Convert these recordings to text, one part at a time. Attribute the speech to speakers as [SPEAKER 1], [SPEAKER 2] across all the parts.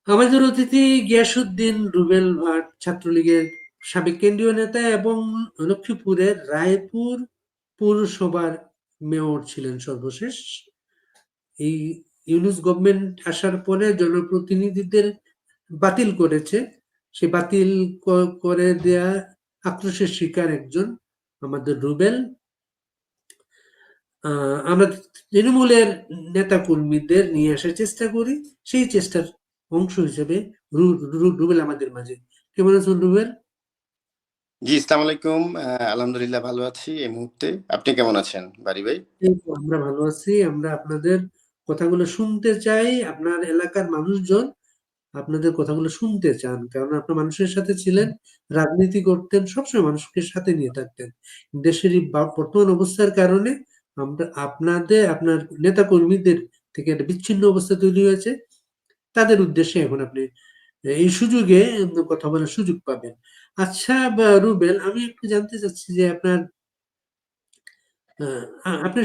[SPEAKER 1] আমাদের অতিথি গিয়াসউদ্দিন রুবেল ভাট ছাত্রলীগের সাবেক কেন্দ্রীয় নেতা এবং লক্ষ্মীপুরের রায়পুর পৌরসভার মেয়র ছিলেন সর্বশেষ। এই ইউনূস গভর্নমেন্ট আসার পরে জনপ্রতিনিধিদের বাতিল করেছে। সে বাতিল করে দেয়া আক্রোশের শিকার একজন আমাদের রুবেল। আমরা তৃণমূলের নেতা কর্মীদের নিয়ে আসার চেষ্টা করি, সেই চেষ্টার অংশ হিসেবে রুবেল আমাদের মাঝে। কেমন আছেন রুবেল?
[SPEAKER 2] জি, আসসালামু আলাইকুম। আলহামদুলিল্লাহ ভালো আছি এই মুহূর্তে। আপনি কেমন আছেন বাড়ি ভাই?
[SPEAKER 1] এই তো আমরা ভালো আছি। আমরা আপনাদের কথাগুলো শুনতে চাই। আপনার এলাকার মানুষজন আপনাদের কথাগুলো শুনতে চান, কারণ আপনার মানুষের সাথে ছিলেন, রাজনীতি করতেন, সবসময় মানুষকে সাথে নিয়ে থাকতেন। দেশের এই বর্তমান অবস্থার কারণে আমরা আপনার নেতা কর্মীদের থেকে একটা বিচ্ছিন্ন অবস্থা তৈরি হয়েছে। তাদের উদ্দেশ্যে এখন আপনি এই সুযোগে কথা বলার সুযোগ পাবেন। আচ্ছা, রুবেল, আমি একটু জানতে চাচ্ছি যে আপনি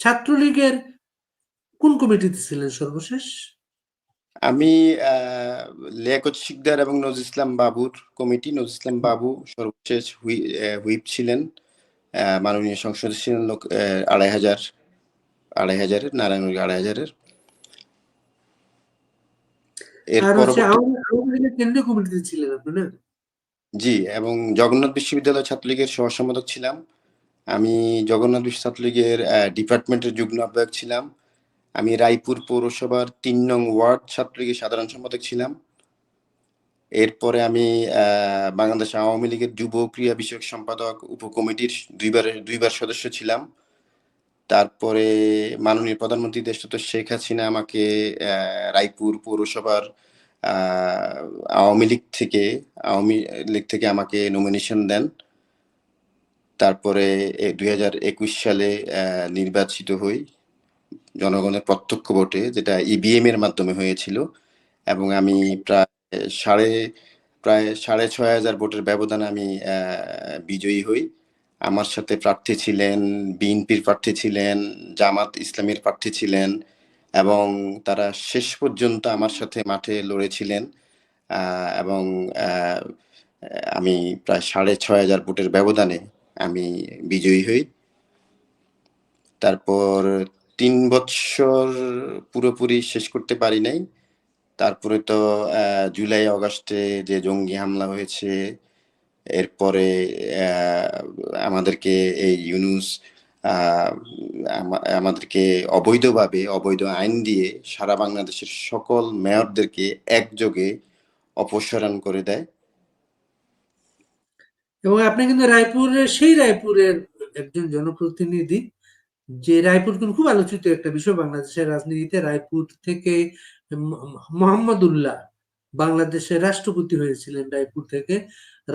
[SPEAKER 1] ছাত্রলীগের কোন কমিটিতে ছিলেন সর্বশেষ?
[SPEAKER 2] আমি লিয়াকত শিকদার এবং নজরুল ইসলাম বাবুর কমিটি, নজরুল ইসলাম বাবু সর্বশেষ হুইপ ছিলেন। মাননীয় সংসদে ছিলেন লোক ২,৫০০ নারায়ণগঞ্জ ২,৫০০। এর
[SPEAKER 1] আর হচ্ছে
[SPEAKER 2] পরবর্তী
[SPEAKER 1] আওয়ামী লীগের কেন্দ্রীয় কমিটিতে ছিলেন আপনি, না?
[SPEAKER 2] জি, এবং জগন্নাথ বিশ্ববিদ্যালয় ছাত্রলীগের সহসম্পাদক ছিলাম। আমি জগন্নাথ বিশ্ব ছাত্রলীগের ডিপার্টমেন্টের যুগ্ম আহ্বায়ক ছিলাম। আমি রায়পুর পৌরসভার ৩ নং ওয়ার্ড ছাত্রলীগের সাধারণ সম্পাদক ছিলাম। এরপরে আমি বাংলাদেশ আওয়ামী লীগের যুব ক্রীড়া বিষয়ক সম্পাদক উপকমিটির দুইবার সদস্য ছিলাম। তারপরে মাননীয় প্রধানমন্ত্রী দেশরত শেখ হাসিনা আমাকে রায়পুর পৌরসভার আওয়ামী লীগ থেকে আমাকে নমিনেশন দেন। তারপরে ২০২১ সালে নির্বাচিত হই জনগণের প্রত্যক্ষ ভোটে, যেটা ইভিএম এর মাধ্যমে হয়েছিল, এবং আমি প্রায় ৬,৫০০ ভোটের ব্যবধানে আমি বিজয়ী হই। আমার সাথে প্রার্থী ছিলেন, বিএনপির প্রার্থী ছিলেন, জামাত ইসলামীর প্রার্থী ছিলেন, এবং তারা শেষ পর্যন্ত আমার সাথে মাঠে লড়েছিলেন। এবং আমি প্রায় ৬,৫০০ ভোটের ব্যবধানে আমি বিজয়ী হই। তারপর ৩ বৎসর পুরোপুরি শেষ করতে পারি নাই। তারপরে তো জুলাই অগাস্টে যে জঙ্গি হামলা হয়েছে, এরপরে আমাদেরকে এই ইউনূস আমাদেরকে অবৈধ আইন দিয়ে সারা বাংলাদেশের সকল মেয়রদেরকে একযোগে অপসারণ করে দেয়।
[SPEAKER 1] এবং আপনি কিন্তু সেই রায়পুরের একজন জনপ্রতিনিধি, যে রায়পুর কিন্তু খুব আলোচিত একটা বিষয় বাংলাদেশের রাজনীতিতে। রায়পুর থেকে মোহাম্মদুল্লাহ বাংলাদেশের রাষ্ট্রপতি হয়েছিলেন রায়পুর থেকে।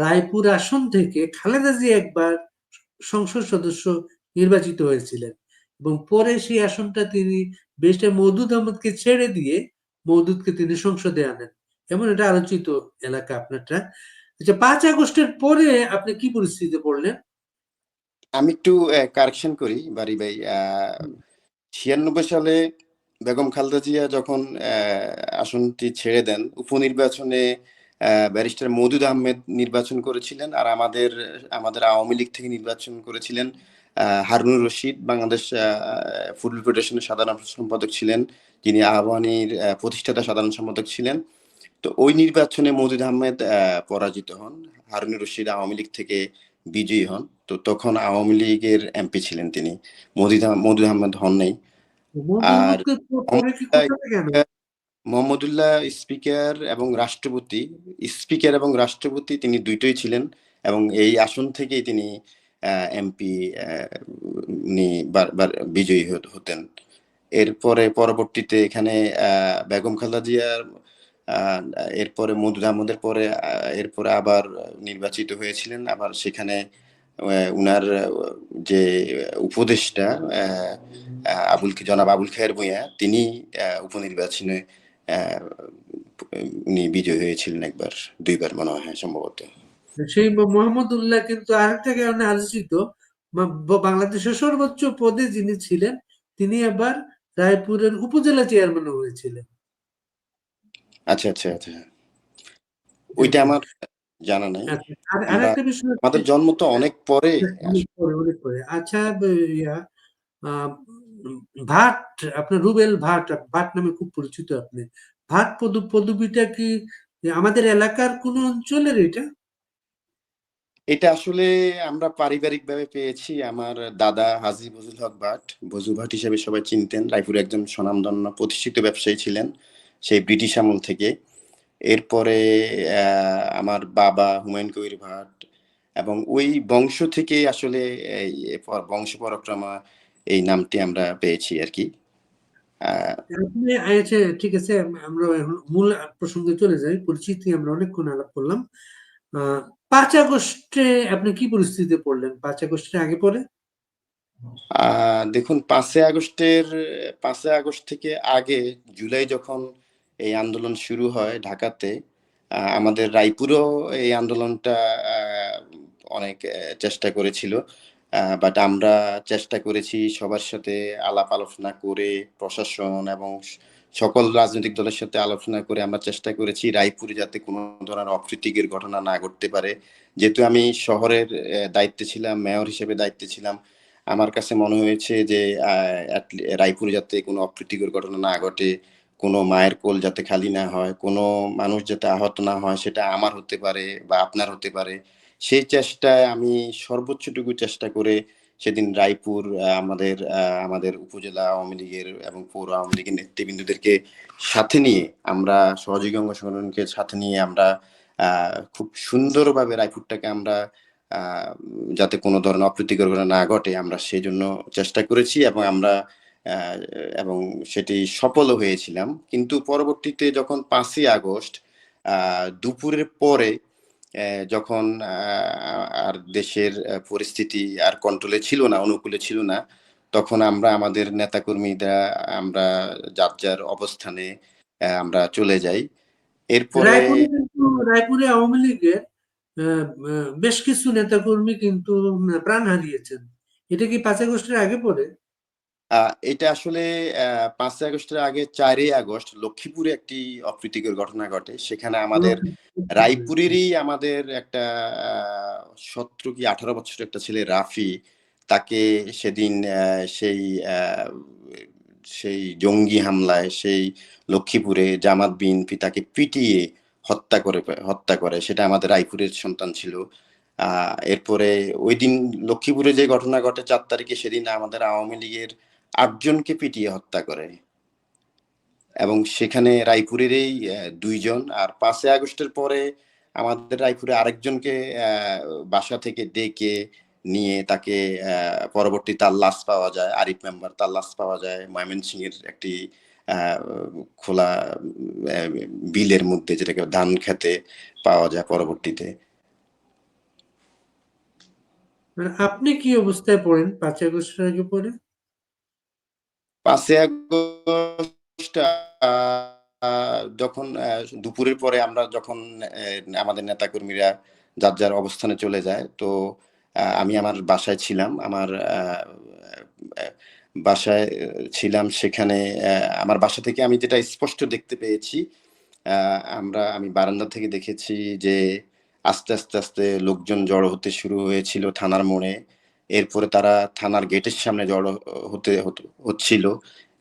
[SPEAKER 1] রায়পুর আসন থেকে খালেদা জিয়া একবার সংসদ সদস্য নির্বাচিত হয়েছিলেন, এবং পরে সেই আসনটা তিনি ব্যারিস্টার মওদুদ আহমদকে ছেড়ে দিয়ে মওদুদকে তিনি সংসদে আনেন। এমন একটা আলোচিত এলাকা আপনারটা। আচ্ছা, ৫ আগস্টের পরে আপনি কি পরিস্থিতিতে পড়লেন?
[SPEAKER 2] আমি একটু কারেকশন করি বাড়ি ভাই। ৯৬ সালে বেগম খালেদা জিয়া যখন আসনটি ছেড়ে দেন, উপনির্বাচনে ব্যারিস্টার মওদুদ আহমেদ নির্বাচন করেছিলেন, আর আমাদের আওয়ামী লীগ থেকে নির্বাচন করেছিলেন হারুনুর রশিদ। বাংলাদেশ ফুটবল ফেডারেশনের সাধারণ সম্পাদক ছিলেন, যিনি আহ্বানীর প্রতিষ্ঠাতা সাধারণ সম্পাদক ছিলেন। তো ওই নির্বাচনে মওদুদ আহমেদ পরাজিত হন, হারুনুর রশিদ আওয়ামী লীগ থেকে বিজয়ী হন। তো তখন আওয়ামী লীগের এমপি ছিলেন তিনি, মওদুদ আহমেদ হন নাই। আর
[SPEAKER 1] পরে কি করতে কেন?
[SPEAKER 2] মোহাম্মদুল্লাহ স্পিকার এবং রাষ্ট্রপতি তিনি দুইটোই ছিলেন, এবং এই আসন থেকেই তিনি এমপি উনি বারবার বিজয়ী হতেন। এরপরে পরবর্তীতে এখানে বেগম খালেদা জিয়ার এরপরে মওদুদ আহমদের পরে এরপরে আবার নির্বাচিত হয়েছিলেন। আবার সেখানে উনার যে উপদেষ্টা জনাব আবুল খায়ের ভূঁইয়া, তিনি উপনির্বাচনে উনি বিজয়ী হয়েছিলেন দুইবার মনে হয়, হ্যাঁ, সম্ভবত।
[SPEAKER 1] সেই মোহাম্মদুল্লাহ কিন্তু আরেকটা কারণে আলোচিত। বাংলাদেশের সর্বোচ্চ পদে যিনি ছিলেন, তিনি আবার রায়পুরের উপজেলা চেয়ারম্যানও হয়েছিলেন।
[SPEAKER 2] আচ্ছা আচ্ছা আচ্ছা, ওইটা
[SPEAKER 1] আচ্ছা
[SPEAKER 2] আমার জানা নাই।
[SPEAKER 1] আচ্ছা আর
[SPEAKER 2] আমরা
[SPEAKER 1] আরেকটা বিষয় হচ্ছে
[SPEAKER 2] আমাদের জন্ম তো অনেক পরে।
[SPEAKER 1] অনেক পরে অনেক পরে আচ্ছা ইয়া আহ, ভাট আপনার রুবেল ভাট ভাট নামে খুব পরিচিত আপনি ভাট পদবিটা কি আমাদের এলাকার কোন অঞ্চলের এটা?
[SPEAKER 2] এটা আসলে আমরা পারিবারিকভাবে পেয়েছি। আমার দাদা হাজী বজুল হক ভাট, বজু ভাট হিসেবে সবাই চিনতেন। রায়পুরে একজন স্বনামধন্য প্রতিষ্ঠিত ব্যবসায়ী ছিলেন সেই ব্রিটিশ আমল থেকে। এরপরে আমার বাবা হুমায়ুন কবির ভাট, এবং ওই বংশ থেকে আসলে এই বংশ পরক্রমা এই নামটি আমরা পেয়েছি আর কি। আহ,
[SPEAKER 1] আপনি আচ্ছা ঠিক আছে আমরা এখন মূল প্রসঙ্গে চলে যাই পরিচিতি আমরা অনেকক্ষণ আলাপ করলাম 5 আগস্টে আপনি কি পরিস্থিতিতে পড়লেন 5 আগস্টের আগে পরে?
[SPEAKER 2] দেখুন, 5ই আগস্ট থেকে আগে জুলাই যখন এই আন্দোলন শুরু হয় ঢাকাতে, আমাদের রায়পুরেও এই আন্দোলনটা অনেক চেষ্টা করেছিল। বাট আমরা চেষ্টা করেছি সবার সাথে আলাপ আলোচনা করে, প্রশাসন এবং সকল রাজনৈতিক দলের সাথে আলোচনা করে আমরা চেষ্টা করেছি রায়পুরে যাতে কোনো ধরনের অপ্রীতিকর ঘটনা না ঘটতে পারে। যেহেতু আমি শহরের দায়িত্বে ছিলাম, মেয়র হিসেবে দায়িত্বে ছিলাম, আমার কাছে মনে হয়েছে যে রায়পুরে যাতে কোনো অপ্রীতিকর ঘটনা না ঘটে, কোনো মায়ের কোল যাতে খালি না হয়, কোনো মানুষ যাতে আহত না হয়, সেটা আমার হতে পারে বা আপনার হতে পারে। সেই চেষ্টায় আমি সর্বোচ্চটুকু চেষ্টা করে সেদিন রায়পুর আমাদের উপজেলা আওয়ামী লীগের এবং পৌর আওয়ামী লীগের নেতৃবৃন্দদেরকে সাথে নিয়ে, আমরা সহযোগী অঙ্গ সংগঠনকে সাথে নিয়ে আমরা খুব সুন্দরভাবে রায়পুরটাকে আমরা যাতে কোনো ধরনের অপ্রীতিকর ঘটনা না ঘটে আমরা সেই জন্য চেষ্টা করেছি, এবং আমরা আহ, এবং সেটি সফলও হয়েছিলাম। কিন্তু পরবর্তীতে যখন 5ই আগস্ট দুপুরের পরে যখন আর দেশের পরিস্থিতি আর কন্ট্রোলে ছিল না, অনুকূলে ছিল না, তখন আমরা আমাদের নেতাকর্মীরা আমরা যার যার অবস্থানে আমরা চলে যাই। এরপরে
[SPEAKER 1] রায়পুরে কিন্তু রায়পুরে আওয়ামী লীগের বেশ কিছু নেতাকর্মী কিন্তু প্রাণ হারিয়েছেন এটা কি 5 আগস্টের আগে পড়ে?
[SPEAKER 2] এটা আসলে 5ই আগস্টের আগে 4ই আগস্ট লক্ষ্মীপুরে একটি অপ্রীতিকর ঘটনা ঘটে। সেখানে আমাদের রায়পুরেরই আমাদের একটা আহ, 17 কি 18 বছরের একটা ছেলে রাফি, তাকে সেদিন আহ, সেই জঙ্গি হামলায় সেই লক্ষ্মীপুরে জামাত বিএনপি তাকে পিটিয়ে হত্যা করে। সেটা আমাদের রায়পুরের সন্তান ছিল। এরপরে ওই দিন লক্ষ্মীপুরে যে ঘটনা ঘটে 4 তারিখে, সেদিন আমাদের আওয়ামী লীগের 8 জনকে পিটিয়ে হত্যা করে, এবং সেখানে রায়পুরেরই 2 জন। আর 5ই আগস্টের পরে আমাদের রায়পুরে আরেকজনকে বাসা থেকে ডেকে নিয়ে তাকে পরবর্তী তার লাশ পাওয়া যায়, আরিফ মেম্বার তার লাশ পাওয়া যায় ময়মনসিংহের একটি আহ, খোলা আহ, বিলের মধ্যে, যেটাকে ধান খেতে পাওয়া যায় পরবর্তীতে।
[SPEAKER 1] মানে আপনি কি অবস্থায় পড়েন 5 আগস্টের আগে পরে?
[SPEAKER 2] 5ই আগস্ট যখন দুপুরের পরে আমরা যখন আমাদের নেতাকর্মীরা যার যার অবস্থানে চলে যায়, তো আমি আমার বাসায় ছিলাম। আমার আহ, বাসায় ছিলাম। সেখানে আমার বাসা থেকে আমি যেটা স্পষ্ট দেখতে পেয়েছি, আমি বারান্দা থেকে দেখেছি যে আস্তে আস্তে আস্তে লোকজন জড়ো হতে শুরু হয়েছিল থানার মোড়ে। এরপরে তারা থানার গেটের সামনে জড়ো হচ্ছিল।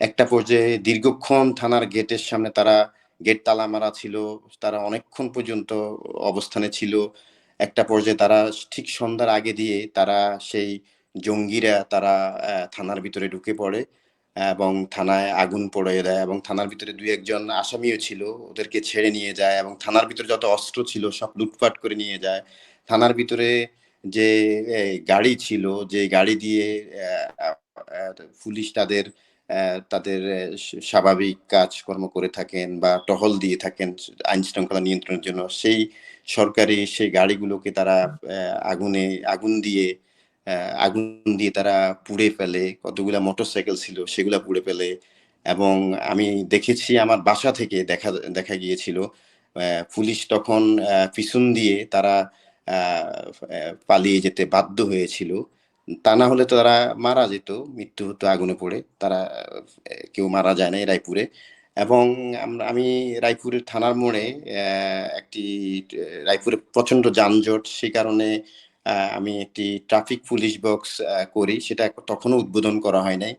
[SPEAKER 2] একটা পর্যায়ে দীর্ঘক্ষণ থানার গেটের সামনে তারা, গেট তালা মারা ছিল, তারা অনেকক্ষণ পর্যন্ত অবস্থানে ছিল। একটা পর্যায়ে তারা ঠিক সন্ধ্যার আগে দিয়ে তারা সেই জঙ্গিরা তারা থানার ভিতরে ঢুকে পড়ে এবং থানায় আগুন পড়িয়ে দেয়, এবং থানার ভিতরে 2-1 জন আসামিও ছিল, ওদেরকে ছেড়ে নিয়ে যায়, এবং থানার ভিতরে যত অস্ত্র ছিল সব লুটপাট করে নিয়ে যায়। থানার ভিতরে যে গাড়ি ছিল, যে গাড়ি দিয়ে আহ, আহ, পুলিশ তাদের স্বাভাবিক কাজকর্ম করে থাকেন বা টহল দিয়ে থাকেন আইন শৃঙ্খলা নিয়ন্ত্রণের জন্য, সেই সরকারি সেই গাড়িগুলোকে তারা আগুন দিয়ে তারা পুড়ে ফেলে। কতগুলা মোটরসাইকেল ছিল সেগুলা পুড়ে ফেলে। এবং আমি দেখেছি, আমার বাসা থেকে দেখা দেখা গিয়েছিল পুলিশ তখন পিছন দিয়ে তারা পালিয়ে যেতে বাধ্য হয়েছিল। তা না হলে তো তারা মারা যেত, মৃত্যু হতো আগুনে পড়ে। তারা কেউ মারা যায় না এই রায়পুরে। এবং আমি রায়পুরের থানার মোড়ে একটি রায়পুরে প্রচন্ড যানজট, সে কারণে আমি একটি ট্রাফিক পুলিশ বক্স করি, সেটা তখনও উদ্বোধন করা হয় নাই।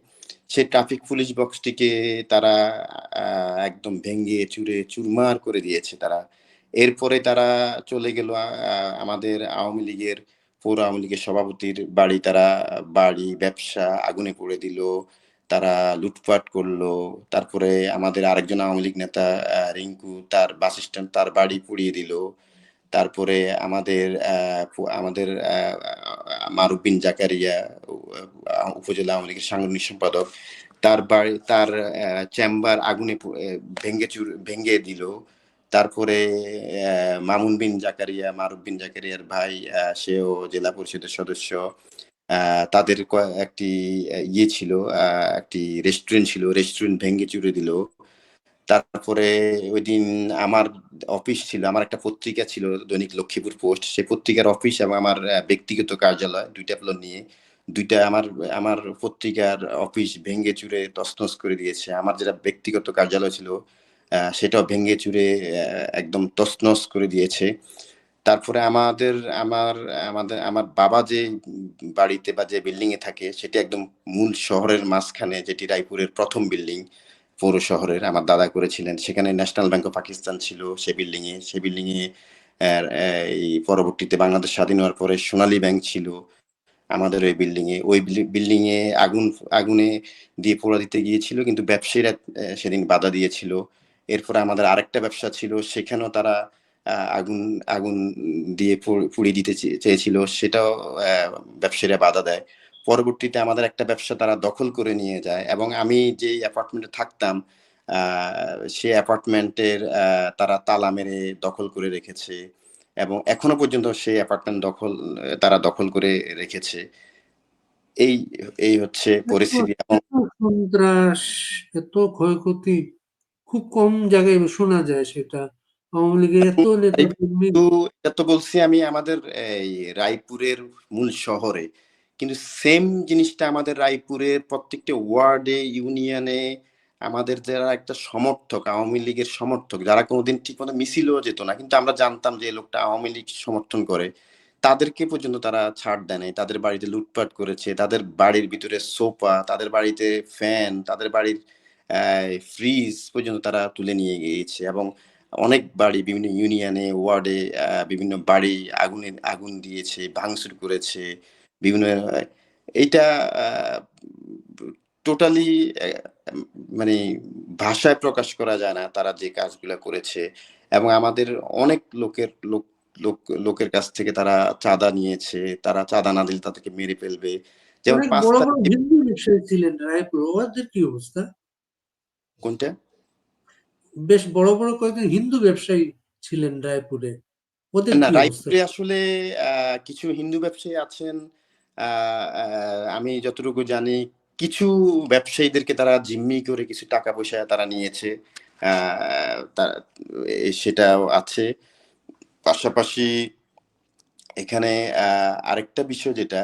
[SPEAKER 2] সেই ট্রাফিক পুলিশ বক্সটিকে তারা একদম ভেঙে চুরে চুরমার করে দিয়েছে তারা। এরপরে তারা চলে গেল আমাদের আওয়ামী লীগের পৌর আওয়ামী লীগের সভাপতির বাড়ি, তারা বাড়ি ব্যবসা আগুনে পুড়ে দিল, তারা লুটপাট করলো। তারপরে আমাদের আরেকজন আওয়ামী লীগ নেতা রিঙ্কু, তার বাস স্ট্যান্ড, তার বাড়ি পুড়িয়ে দিল। তারপরে আমাদের আমাদের মারুফ বিন জাকারিয়া, উপজেলা আওয়ামী লীগের সাংগঠনিক সম্পাদক, তার বাড়ি, তার চেম্বার আগুনে ভেঙে দিল। তারপরে মামুন বিন জাকারিয়া, মারুফ বিন জাকারিয়ার ভাই, সেও জেলা পরিষদের সদস্য, তাদের একটি ইয়ে ছিল, একটি রেস্টুরেন্ট ছিল, রেস্টুরেন্ট ভেঙে চুরে দিল। তারপরে ওই দিন আমার অফিস ছিল, আমার একটা পত্রিকা ছিল দৈনিক লক্ষ্মীপুর পোস্ট, সেই পত্রিকার অফিস এবং আমার ব্যক্তিগত কার্যালয়, দুইটা ফ্লোর নিয়ে দুইটা আমার আমার পত্রিকার অফিস ভেঙে চুরে তছনছ করে দিয়েছে। আমার যেটা ব্যক্তিগত কার্যালয় ছিল সেটাও ভেঙে চুরে একদম তছনছ করে দিয়েছে। তারপরে আমার বাবা যে বাড়িতে বা যে বিল্ডিং এ থাকে সেটি একদম মূল শহরের মাঝখানে, যেটি রায়পুরের প্রথম বিল্ডিং পৌর শহরের, আমার দাদা করেছিলেন। সেখানে ন্যাশনাল ব্যাংক অফ পাকিস্তান ছিল সেই বিল্ডিং এ এই পরবর্তীতে বাংলাদেশ স্বাধীন হওয়ার পরে সোনালী ব্যাংক ছিল আমাদের ওই বিল্ডিং এ। ওই বিল্ডিং এ আগুনে দিয়ে পোড়া দিতে গিয়েছিল, কিন্তু ব্যবসায়ীরা সেদিন বাধা দিয়েছিল। এরপরে আমাদের আরেকটা ব্যবসা ছিল, সেখানেও তারা আগুন আগুন দিয়ে পুড়িয়ে দিতে চেয়েছিল, সেটাও ব্যবসায়ীরা বাধা দেয়। পরবর্তীতে আমাদের একটা ব্যবসা তারা দখল করে নিয়ে যায়, এবং আমি যে অ্যাপার্টমেন্টে থাকতাম সে অ্যাপার্টমেন্টের তারা তালা মেরে দখল করে রেখেছে, এবং এখনো পর্যন্ত সেই অ্যাপার্টমেন্ট তারা দখল করে রেখেছে। এই এই হচ্ছে
[SPEAKER 1] এত
[SPEAKER 2] পরিস্থিতি। এবং
[SPEAKER 1] এত সন্ত্রাস, এত ক্ষয়ক্ষতি খুব কম জায়গায় শোনা যায় সেটা। আওয়ামী লীগের এত নেতা কর্মী।
[SPEAKER 2] কিন্তু এটা তো বলছি আমি আমাদের এই রায়পুরের মূল শহরে, কিন্তু সেম জিনিসটা আমাদের রায়পুরের প্রত্যেকটা ওয়ার্ডে, ইউনিয়নে আমাদের যারা একটা সমর্থক, আওয়ামী লীগের সমর্থক, যারা কোনোদিন ঠিক মতো মিছিলও যেত না, কিন্তু আমরা জানতাম যে এই লোকটা আওয়ামী লীগ সমর্থন করে, তাদেরকে পর্যন্ত তারা ছাড় দেয় নাই। তাদের বাড়িতে লুটপাট করেছে, তাদের বাড়ির ভিতরে সোফা, তাদের বাড়িতে ফ্যান, তাদের বাড়ির ফ্রিজ পর্যন্ত তারা তুলে নিয়ে গিয়েছে। এবং অনেক বাড়ি, বিভিন্ন ইউনিয়নে, ওয়ার্ডে বিভিন্ন বাড়ি আগুন দিয়েছে, ভাঙচুর করেছে বিভিন্ন এইটা টোটালি মানে ভাষায় প্রকাশ করা যায় না তারা যে কাজগুলা করেছে। এবং আমাদের অনেক লোকের কাছ থেকে তারা চাঁদা নিয়েছে, তারা চাঁদা না দিলে তাদেরকে মেরে ফেলবে। যেমন
[SPEAKER 1] অনেক
[SPEAKER 2] পাঁচ
[SPEAKER 1] বড় বড়
[SPEAKER 2] তারিখে।
[SPEAKER 1] হিন্দু ব্যবসায়ী ছিলেন রায়পুর, ওদের কি অবস্থা?
[SPEAKER 2] কোনটা?
[SPEAKER 1] বেশ বড় বড় কয়েকজন হিন্দু ব্যবসায়ী ছিলেন রায়পুরে, ওদের
[SPEAKER 2] না,
[SPEAKER 1] কি অবস্থা?
[SPEAKER 2] রায়পুরে আসলে কিছু হিন্দু ব্যবসায়ী আছেন, আমি যতটুকু জানি কিছু ব্যবসায়ীদেরকে তারা জিম্মি করে কিছু টাকা পয়সা তারা নিয়েছে, সেটাও আছে। পাশাপাশি এখানে আরেকটা বিষয় যেটা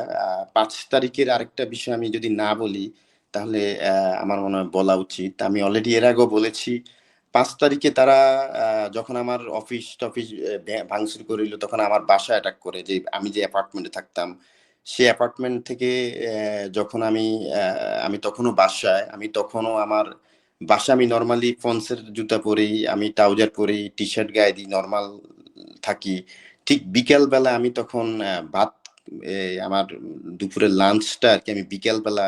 [SPEAKER 2] ৫ তারিখের আরেকটা বিষয় আমি যদি না বলি তাহলে আমার মনে হয় বলা উচিত। আমি অলরেডি এর আগেও বলেছি। ৫ তারিখে তারা যখন আমার অফিস টফিস ভাঙচুর করিল, তখন আমার বাসায় অ্যাটাক করে, যে আমি যে অ্যাপার্টমেন্টে থাকতাম সেই অ্যাপার্টমেন্ট থেকে যখন আমি তখনও বাসায়, আমি তখনও আমার বাসায় আমি নর্মালি পন্সের জুতা পরি, আমি ট্রাউজার পরি, টি শার্ট গায়ে দিই, নর্মাল থাকি। ঠিক বিকেল বেলা আমি তখন ভাত, আমার দুপুরের লাঞ্চটা আর কি আমি বিকেল বেলা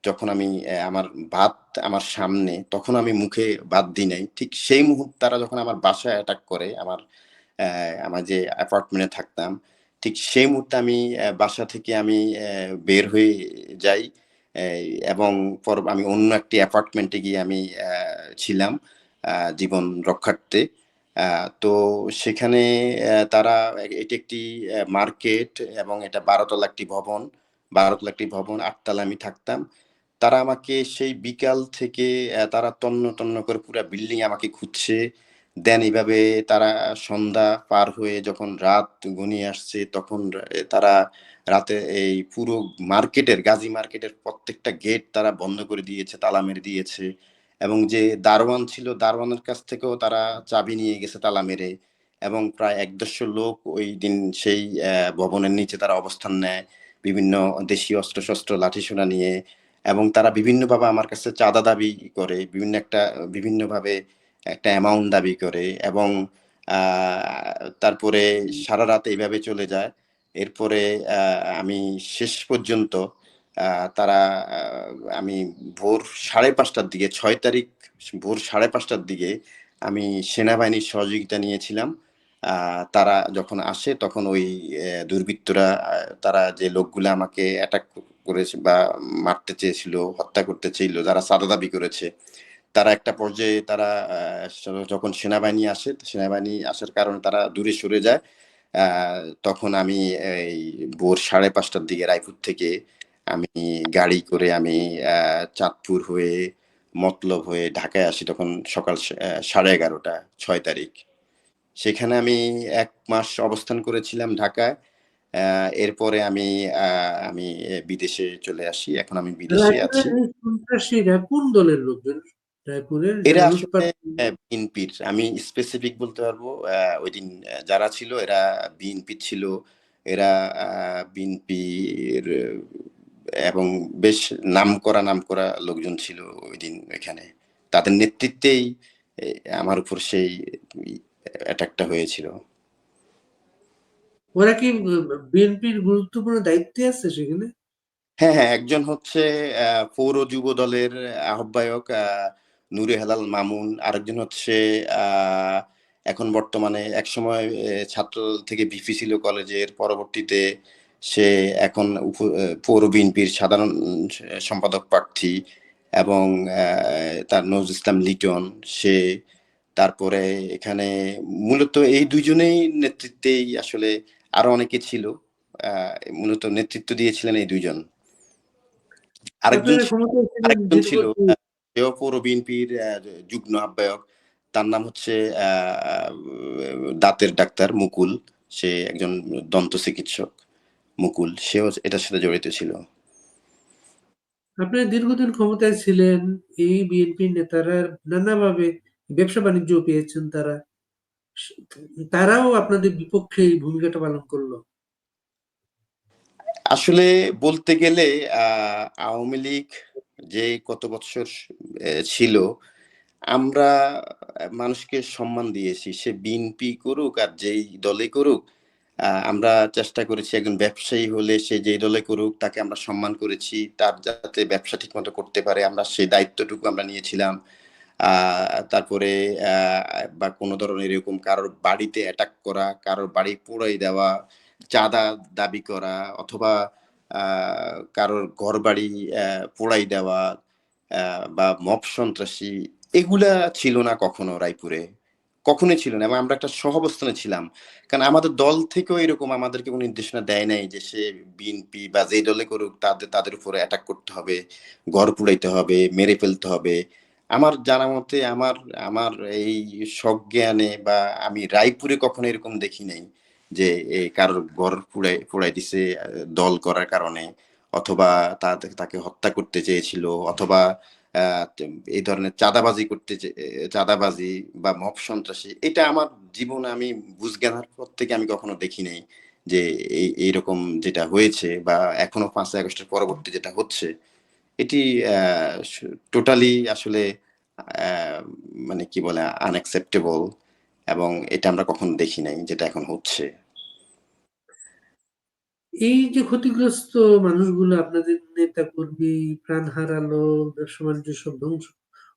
[SPEAKER 2] যখন আমি আমার ভাত আমার সামনে, তখন আমি মুখে ভাত দিই নাই, ঠিক সেই মুহূর্তে তারা যখন আমার বাসায় অ্যাটাক করে, আমার যে অ্যাপার্টমেন্টে থাকতাম, ঠিক সেই মুহূর্তে আমি বাসা থেকে আমি বের হয়ে যাই। এবং আমি অন্য একটি অ্যাপার্টমেন্টে গিয়ে আমি ছিলাম জীবন রক্ষার্থে। তো সেখানে তারা, এটি একটি মার্কেট এবং এটা ১২তলা একটি ভবন, ৮ তলা আমি থাকতাম। তারা আমাকে সেই বিকাল থেকে তারা তন্ন তন্ন করে পুরা বিল্ডিং আমাকে খুঁজছে। দেন এইভাবে তারা সন্ধ্যা পার হয়ে যখন রাত ঘনিয়ে আসছে, তখন তারা রাতে এই পুরো গাজী মার্কেটের প্রত্যেকটা গেট তারা বন্ধ করে দিয়েছে, তালা মেরে দিয়েছে। এবং যে দারোয়ান ছিল দারোয়ানের কাছ থেকেও তারা চাবি নিয়ে গেছে তালা মেরে, এবং প্রায় ১-১৫০ লোক ওই দিন সেই ভবনের নিচে তারা অবস্থান নেয় বিভিন্ন দেশীয় অস্ত্রশস্ত্র লাঠিসোঁটা নিয়ে। এবং তারা বিভিন্নভাবে আমার কাছে চাঁদা দাবি করে, বিভিন্নভাবে একটা অ্যামাউন্ট দাবি করে, এবং তারপরে সারা রাত এইভাবে চলে যায়। এরপরে আমি শেষ পর্যন্ত তারা আমি ভোর ৫:৩০টার দিকে, ৬ তারিখ ভোর ৫:৩০টার দিকে আমি সেনাবাহিনীর সহযোগিতা নিয়েছিলাম। তারা যখন আসে তখন ওই দুর্বৃত্তরা, তারা যে লোকগুলো আমাকে অ্যাটাক করেছে বা মারতে চেয়েছিল, হত্যা করতে চেয়েছিল, যারা চাঁদা দাবি করেছে, তারা একটা পর্যায়ে তারা যখন সেনাবাহিনী আসে, সেনাবাহিনী আসার কারণে তারা দূরে সরে যায়। তখন আমি এই ভোর ৫:৩০টার দিকে রায়পুর থেকে আমি গাড়ি করে আমি চাঁদপুর হয়ে মতলব হয়ে ঢাকায় আসি, তখন সকাল 11:30, ৬ তারিখ। সেখানে আমি ১ মাস অবস্থান করেছিলাম ঢাকায়। এরপরে আমি বিদেশে চলে আসি। এখন আমি বিদেশে আছি।
[SPEAKER 1] রায়পুরের এই সন্ত্রাসীরা কোন দলের লোকজন? রায়পুরের
[SPEAKER 2] এরা
[SPEAKER 1] যারা
[SPEAKER 2] আসলে
[SPEAKER 1] লুটপাট
[SPEAKER 2] বিএনপির, আমি স্পেসিফিক বলতে পারবো। ওইদিন যারা ছিল এরা বিএনপি ছিল। এরা বিএনপির এবং বেশ নামকরা লোকজন ছিল ওইদিন এখানে। তাদের নেতৃত্বেই এ, আমার উপর সেই অ্যাটাকটা হয়েছিল।
[SPEAKER 1] ওরা কি বিএনপির গুরুত্বপূর্ণ দায়িত্বে আছে সেখানে?
[SPEAKER 2] হ্যাঁ, হ্যাঁ, একজন হচ্ছে পৌর যুব দলের আহ্বায়ক নূরে হেলাল মামুন। আরেকজন হচ্ছে এখন বর্তমানে, একসময় ছাত্রদল থেকে ভিপি ছিল কলেজের, পরবর্তীতে সে এখন পৌর বিএনপির সাধারণ সম্পাদক প্রার্থী। এবং তার নজরুল ইসলাম লিটন, সে। তারপরে এখানে মূলত এই দুইজনেই নেতৃত্বেই আসলে, আরো অনেকে ছিল, মূলত নেতৃত্ব দিয়েছিলেন এই দুইজন। আরেকজন
[SPEAKER 1] আপনারা
[SPEAKER 2] ছিল
[SPEAKER 1] ক্ষমতায় ছিলেন
[SPEAKER 2] আরেকজন ছিল
[SPEAKER 1] দীর্ঘদিন।
[SPEAKER 2] সেও পৌর বিএনপির যুগ্ম আহ্বায়ক। তার নাম হচ্ছে দাঁতের ডাক্তার মুকুল। সে একজন দন্ত চিকিৎসক। মুকুল, সেও এটার সাথে জড়িত ছিল।
[SPEAKER 1] আপনারা দীর্ঘদিন ক্ষমতায় ছিলেন, এই বিএনপির নেতারা নানাভাবে ব্যবসা বাণিজ্য পেয়েছেন তারা, তারাও আপনাদের বিপক্ষে এই ভূমিকাটা পালন করলো।
[SPEAKER 2] আসলে বলতে গেলে আওয়ামী লীগ যে কত বছর ছিল, আমরা মানুষকে সম্মান দিয়েছি, সে বিএনপি করুক আর যেই দলে করুক। আমরা চেষ্টা করেছি একজন ব্যবসায়ী হলে সে যেই দলে করুক তাকে আমরা সম্মান করেছি, তার যাতে ব্যবসা ঠিক মতো করতে পারে আমরা সেই দায়িত্বটুকু আমরা নিয়েছিলাম। তারপরে বা কোনো ধরনের এরকম কারোর বাড়িতে অ্যাটাক করা, কারোর বাড়ি পোড়াই দেওয়া, চাঁদা দাবি করা, অথবা কারোর ঘরবাড়ি পোড়াই দেওয়া, বা মব সন্ত্রাসী, এগুলা ছিল না কখনো রায়পুরে। কখনোই ছিল না, এবং আমরা একটা সহাবস্থানে ছিলাম। কারণ আমাদের দল থেকেও এরকম আমাদেরকে কোনো নির্দেশনা দেয় নাই যে সে বিএনপি বা যেই দলে করুক তাদের তাদের উপরে অ্যাটাক করতে হবে, ঘর পুড়াইতে হবে, মেরে ফেলতে হবে। আমার জানা মতে, আমার আমার এই সজ্ঞানে বা আমি রায়পুরে কখনো এরকম দেখি নাই যে কারোর ঘর পুড়াই দিছে দল করার কারণে, অথবা তাকে হত্যা করতে চেয়েছিল, অথবা এই ধরনের চাঁদাবাজি বা মব সন্ত্রাসী, এটা আমার জীবনে আমি বুঝজ্ঞানের পর থেকে আমি কখনো দেখি নাই যে এইরকম যেটা হয়েছে বা এখনো ৫ই আগস্টের পরবর্তী যেটা হচ্ছে, এটি টোটালি আসলে মানে কি বলে, আনএক্সেপ্টেবল। এবং এটা আমরা কখনো দেখি নাই যেটা এখন হচ্ছে।
[SPEAKER 1] এই যে ক্ষতিগ্রস্ত মানুষগুলো, আপনাদের নেতা কর্মী প্রাণ হারালো, ব্যবসা বাণিজ্য সব ধ্বংস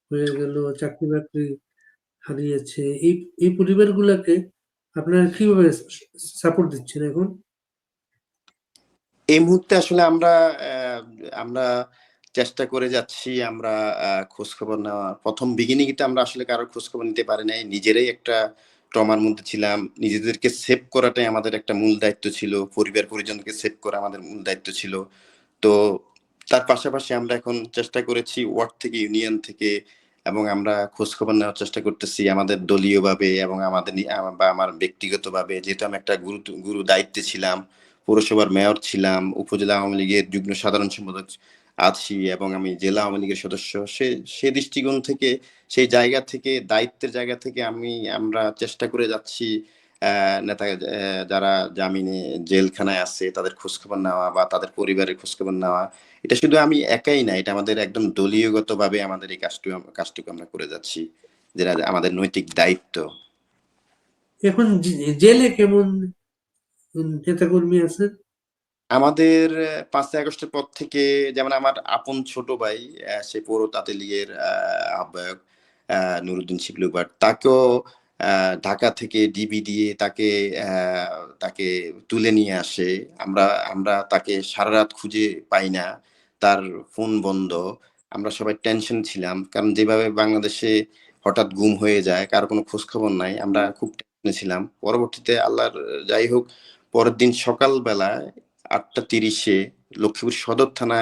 [SPEAKER 1] হয়ে গেল, চাকরি বাকরি হারিয়েছে, এই এই পরিবারগুলোকে আপনারা কিভাবে সাপোর্ট দিচ্ছেন এখন?
[SPEAKER 2] এই মুহূর্তে আসলে আমরা চেষ্টা করে যাচ্ছি। আমরা খোঁজ খবর নেওয়া, প্রথম বিগিনিং তে আমরা আসলে কারোর খোঁজ খবর নিতে পারি নাই, নিজেরাই একটা ট্রমার মধ্যে ছিলাম। নিজেদেরকে সেভ করাটাই আমাদের একটা মূল দায়িত্ব ছিল, পরিবার পরিজনকে সেভ করা আমাদের মূল দায়িত্ব ছিল। তো তার পাশাপাশি আমরা এখন চেষ্টা করেছি ওয়ার্ড থেকে, ইউনিয়ন থেকে, এবং আমরা খোঁজ খবর নেওয়ার চেষ্টা করতেছি আমাদের দলীয়ভাবে এবং বা আমার ব্যক্তিগতভাবে, যেহেতু আমি একটা গুরু দায়িত্বে ছিলাম। পৌরসভার মেয়র ছিলাম, উপজেলা আওয়ামী লীগের যুগ্ম সাধারণ সম্পাদক আছি এবং আমি জেলা আওয়ামী লীগের সদস্য, সে দৃষ্টিকোণ থেকে, সেই জায়গা থেকে, দায়িত্বের জায়গা থেকে আমরা চেষ্টা করে যাচ্ছি নেতা যারা জামিনে জেলখানায় আছে তাদের খোঁজখবর নেওয়া বা তাদের পরিবারের খোঁজখবর নেওয়া। এটা শুধু আমি একাই না, এটা আমাদের একদম দলীয়গতভাবে আমাদের এই কাজটুকু আমরা করে যাচ্ছি, যেটা আমাদের নৈতিক দায়িত্ব।
[SPEAKER 1] এখন জেলে কেমন নেতাকর্মী আছে?
[SPEAKER 2] আমাদের 5ই আগস্টের পর থেকে, যেমন আমার আপন ছোট ভাই, সে পৌর তাঁতি লীগের আহ্বায়ক, নুরুদ্দিন শিবলু বাট, তাকেও ঢাকা থেকে ডিবি দিয়ে তাকে তুলে নিয়ে আসে। আমরা আমরা তাকে সারা রাত খুঁজে পাই না, তার ফোন বন্ধ। আমরা সবাই টেনশন ছিলাম, কারণ যেভাবে বাংলাদেশে হঠাৎ গুম হয়ে যায়, কারো কোনো খোঁজ খবর নাই, আমরা খুব টেনশনে ছিলাম। পরবর্তীতে আল্লাহর, যাই হোক, পরের দিন সকালবেলায় 8টা 30-এ লক্ষ্মীপুর সদর থানা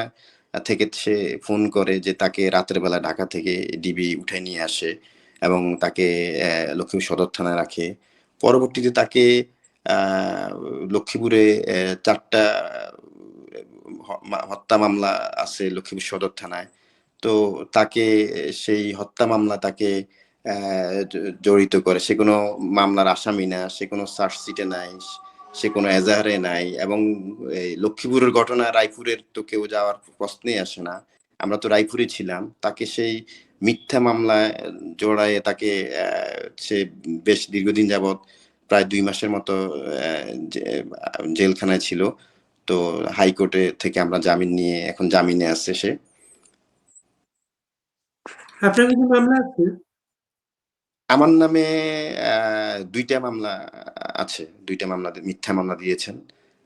[SPEAKER 2] থেকে সে ফোন করে যে তাকে রাতের বেলা ঢাকা থেকে ডিবি উঠে নিয়ে আসে এবং তাকে লক্ষ্মীপুর সদর থানায় রাখে। পরবর্তীতে তাকে লক্ষ্মীপুরে 4টা হত্যা মামলা আছে লক্ষ্মীপুর সদর থানায়। তো তাকে, সেই হত্যা মামলা তাকে জড়িত করে। সে কোনো মামলার আসামি না, সে কোনো চার্জশিটে নাই, সে কোনো এজাহারে নাই। এবং এই লক্ষ্মীপুরের ঘটনা রায়পুরের তো কেউ যাওয়ার প্রশ্নই আসে না। আমরা তো রায়পুরে ছিলাম। তাকে সেই মিথ্যা মামলায় জড়ায়ে তাকে সে বেশ দীর্ঘদিন যাবৎ, প্রায় 2 মাসের মতো জেলখানায় ছিল। তো হাইকোর্টে থেকে আমরা জামিন নিয়ে এখন জামিনে আছে সে।
[SPEAKER 1] আপনার কিছু মামলা আছে?
[SPEAKER 2] আমার নামে 2টা মামলা আছে। 2টা মামলা, মিথ্যা মামলা দিয়েছেন,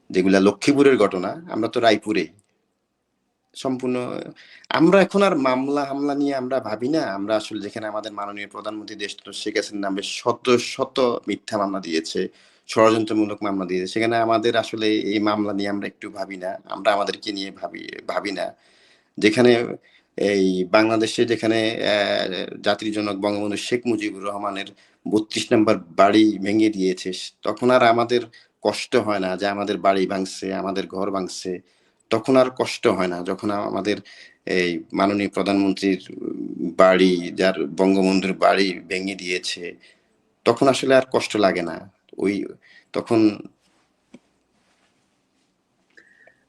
[SPEAKER 2] যেগুলা লক্ষ্মীপুরের ঘটনা। আমরা তো রায়পুরে সম্পূর্ণ। আমরা এখন আর মামলা হামলা নিয়ে আমরা ভাবি না। আমরা আসলে, যেখানে আমাদের মাননীয় প্রধানমন্ত্রী দেশটা শেখ হাসিনার নামে শত শত মিথ্যা মামলা দিয়েছে, ষড়যন্ত্রমূলক মামলা দিয়েছে, সেখানে আমাদের আসলে এই মামলা নিয়ে আমরা একটু ভাবি না। আমরা আমাদেরকে নিয়ে ভাবি না। যেখানে এই বাংলাদেশে, যেখানে জাতির জনক বঙ্গবন্ধু শেখ মুজিবুর রহমানের 32 নম্বর বাড়ি ভেঙে দিয়েছে, তখন আর আমাদের কষ্ট হয় না যে আমাদের বাড়ি ভাঙছে, আমাদের ঘর ভাঙছে। তখন আর কষ্ট হয় না যখন আমাদের এই মাননীয় প্রধানমন্ত্রীর বাড়ি, যার বঙ্গবন্ধুর বাড়ি ভেঙে দিয়েছে, তখন আসলে আর কষ্ট লাগে না। ওই তখন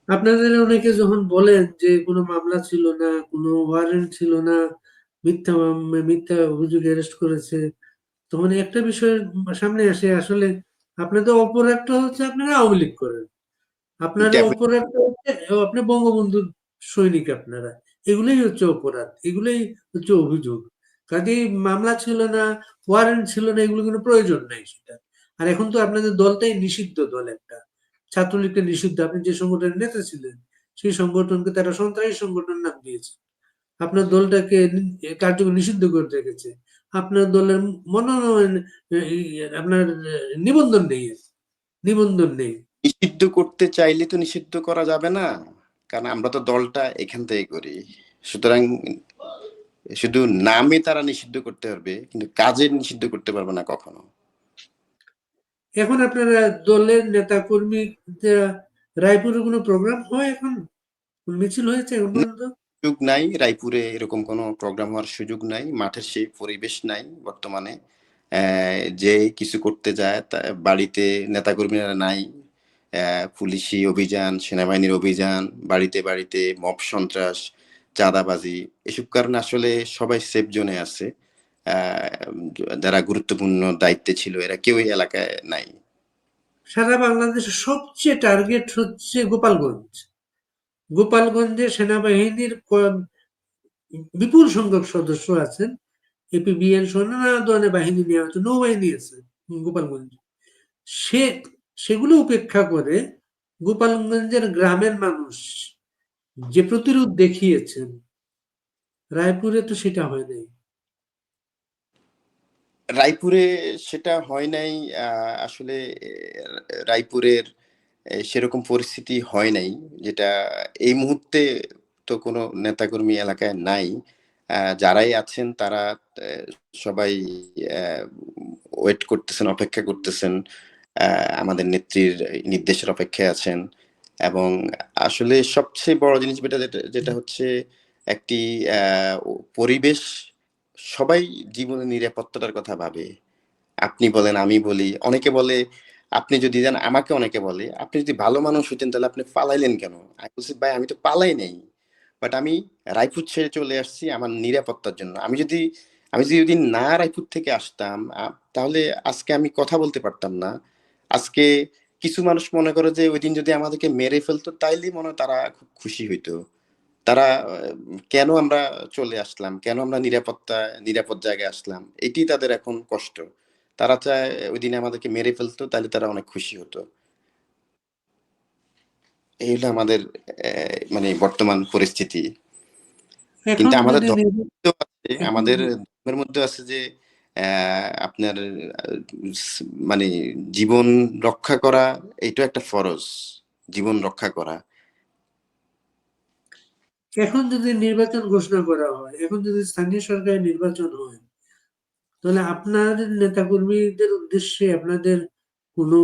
[SPEAKER 1] আপনাদের অনেকে যখন বলেন যে কোনো মামলা ছিল না, কোনো ওয়ারেন্ট ছিল না, মিথ্যা অভিযোগে অ্যারেস্ট করেছে, তখন একটা বিষয় সামনে আসে, আসলে আপনাদের অপরাধটা হচ্ছে আপনারা আওয়ামী লীগ করেন, আপনার অপরাধটা হচ্ছে আপনি বঙ্গবন্ধুর সৈনিক, আপনারা এগুলোই হচ্ছে অপরাধ, এগুলোই হচ্ছে অভিযোগ। কাজেই মামলা ছিল না, ওয়ারেন্ট ছিল না, এগুলো কোনো প্রয়োজন নাই সেটা। আর এখন তো আপনাদের দলটাই নিষিদ্ধ দল একটা, ছাত্রলীগটা নিষিদ্ধ। আপনি যে সংগঠনের নেতা ছিলেন সেই সংগঠনকে তারা সন্ত্রাসী সংগঠন নাম দিয়েছে, আপনার দলটাকে কার্যকর নিষিদ্ধ করে রেখেছে। আপনার দলের মনোনয়ন, আপনার নিবন্ধন নেই, নিবন্ধন নেই।
[SPEAKER 2] নিষিদ্ধ করতে চাইলে তো নিষিদ্ধ করা যাবে না, কারণ আমরা তো দলটা এখান থেকে করি। সুতরাং শুধু নামে তারা নিষিদ্ধ করতে পারবে, কিন্তু কাজে নিষিদ্ধ করতে পারবে না কখনো।
[SPEAKER 1] এখন আপনারা দলের নেতা কর্মী রায়পুরে কোনো প্রোগ্রাম হয় এখন? কোনো মিছিল হয়েছে এখন পর্যন্ত?
[SPEAKER 2] সুযোগ নাই, রায়পুরে এরকম কোনো প্রোগ্রাম হওয়ার সুযোগ নাই, মাঠের সেই পরিবেশ নাই বর্তমানে। যে কিছু করতে যায় তা বাড়িতে নেতাকর্মীরা নাই। পুলিশি অভিযান, সেনাবাহিনীর অভিযান, বাড়িতে বাড়িতে মব সন্ত্রাস, চাঁদাবাজি, এসব কারণে আসলে সবাই সেফ জোনে আছে। যারা গুরুত্বপূর্ণ দায়িত্বে ছিল এরা কেউই এলাকায় নাই।
[SPEAKER 1] সারা বাংলাদেশের সবচেয়ে টার্গেট হচ্ছে গোপালগঞ্জ। গোপালগঞ্জে সেনাবাহিনীর বিপুল সংখ্যক সদস্য আছেন, এপিবিএন সহ নানা ধরনের বাহিনী নেওয়া হচ্ছে, নৌবাহিনী আছে গোপালগঞ্জে। সে সেগুলো উপেক্ষা করে গোপালগঞ্জের গ্রামের মানুষ যে প্রতিরোধ দেখিয়েছেন, রায়পুরে তো সেটা হয় নাই।
[SPEAKER 2] রায়পুরে সেটা হয় নাই। আসলে রায়পুরের সেরকম পরিস্থিতি হয় নাই, যেটা এই মুহূর্তে তো কোনো নেতাকর্মী এলাকায় নাই। যারাই আছেন তারা সবাই ওয়েট করতেছেন, অপেক্ষা করতেছেন, আমাদের নেত্রীর নির্দেশের অপেক্ষায় আছেন। এবং আসলে সবচেয়ে বড় জিনিস যেটা হচ্ছে একটি পরিবেশ, সবাই জীবনের নিরাপত্তাটার কথা ভাবে। আপনি বলেন, আমি বলি, অনেকে বলে আপনি যদি যান, আমাকে অনেকে বলে আপনি যদি ভালো মানুষ হইতেন তাহলে আপনি পালাইলেন কেন? আমি বলছি ভাই আমি তো পালাই নাই। বাট আমি রায়পুর ছেড়ে চলে আসছি আমার নিরাপত্তার জন্য। আমি যদি না রায়পুর থেকে আসতাম তাহলে আজকে আমি কথা বলতে পারতাম না। আজকে কিছু মানুষ মনে করে যে ওইদিন যদি আমাদেরকে মেরে ফেলতো তাইলেই মনে হয় তারা খুব খুশি হইতো। তারা কেন আমরা চলে আসলাম? কেন আমরা নিরাপদ জায়গায় আসলাম? এটিই তাদের এখন কষ্ট। তারা চায় ওইদিন আমাদেরকে মেরে ফেলতো তাহলে তারা অনেক খুশি হতো। এই হলো আমাদের মানে বর্তমান পরিস্থিতি। কিন্তু
[SPEAKER 1] এখন
[SPEAKER 2] আমাদের
[SPEAKER 1] যদি
[SPEAKER 2] ধর্মেও আছে,
[SPEAKER 1] এখন
[SPEAKER 2] আমাদের ধর্মের মধ্যেও আছে যে আপনার মানে জীবন রক্ষা করা এইটাও একটা ফরজ। জীবন রক্ষা করা।
[SPEAKER 1] এখন যদি নির্বাচন ঘোষণা করা হয়, এখন যদি স্থানীয় সরকারের নির্বাচন হয়, তাহলে আপনার নেতাকর্মীদের উদ্দেশ্যে আপনাদের কোনো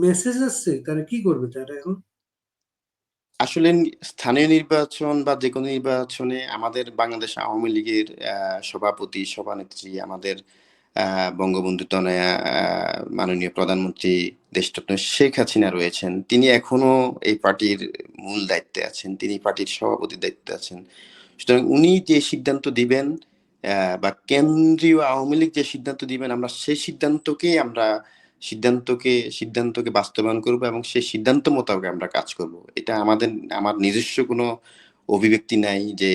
[SPEAKER 1] মেসেজ আছে? তারা কি করবে তারা এখন?
[SPEAKER 2] আসলে স্থানীয় নির্বাচন বা যেকোনো নির্বাচনে আমাদের বাংলাদেশ আওয়ামী লীগের সভাপতি, সভানেত্রী আমাদের বঙ্গবন্ধু তনয়া মাননীয় প্রধানমন্ত্রী দেশরত্ন শেখ হাসিনা রয়েছেন। তিনি এখনো এই পার্টির মূল দায়িত্বে আছেন। তিনি পার্টির সভাপতির দায়িত্বে আছেন। সুতরাং উনি যে সিদ্ধান্ত দিবেন বা কেন্দ্রীয় আওয়ামী লীগ যে সিদ্ধান্ত দিবেন, আমরা সেই সিদ্ধান্তকে বাস্তবায়ন করব এবং সেই সিদ্ধান্ত মোতাবেক আমরা কাজ করব। এটা আমার নিজস্ব কোনো অভিব্যক্তি নাই যে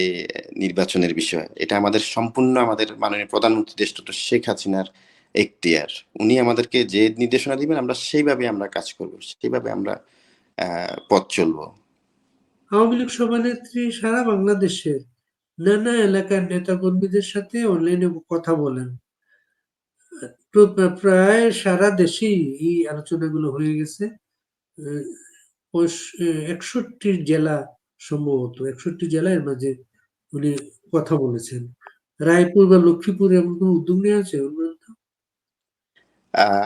[SPEAKER 2] নির্বাচনের বিষয়। এটা আমাদের মাননীয় প্রধানমন্ত্রী দেশরত্ন শেখ হাসিনার এখতিয়ার। উনি আমাদেরকে যে নির্দেশনা দিবেন আমরা সেইভাবে আমরা কাজ করব। সেইভাবে আমরা পথ চলবো।
[SPEAKER 1] আওয়ামী লীগ সভানেত্রী সারা বাংলাদেশের নানা এলাকার নেতাকর্মীদের সাথে অনলাইনে কথা বলেন। প্রায় সারা দেশেই এই আলোচনাগুলো হয়ে গেছে। আহ, 61 জেলা, সম্ভবত 61 জেলার মাঝে উনি কথা বলেছেন। রায়পুর বা লক্ষ্মীপুরে এমন কোনো উদ্যোগ নেওয়া আছে বলুন তো?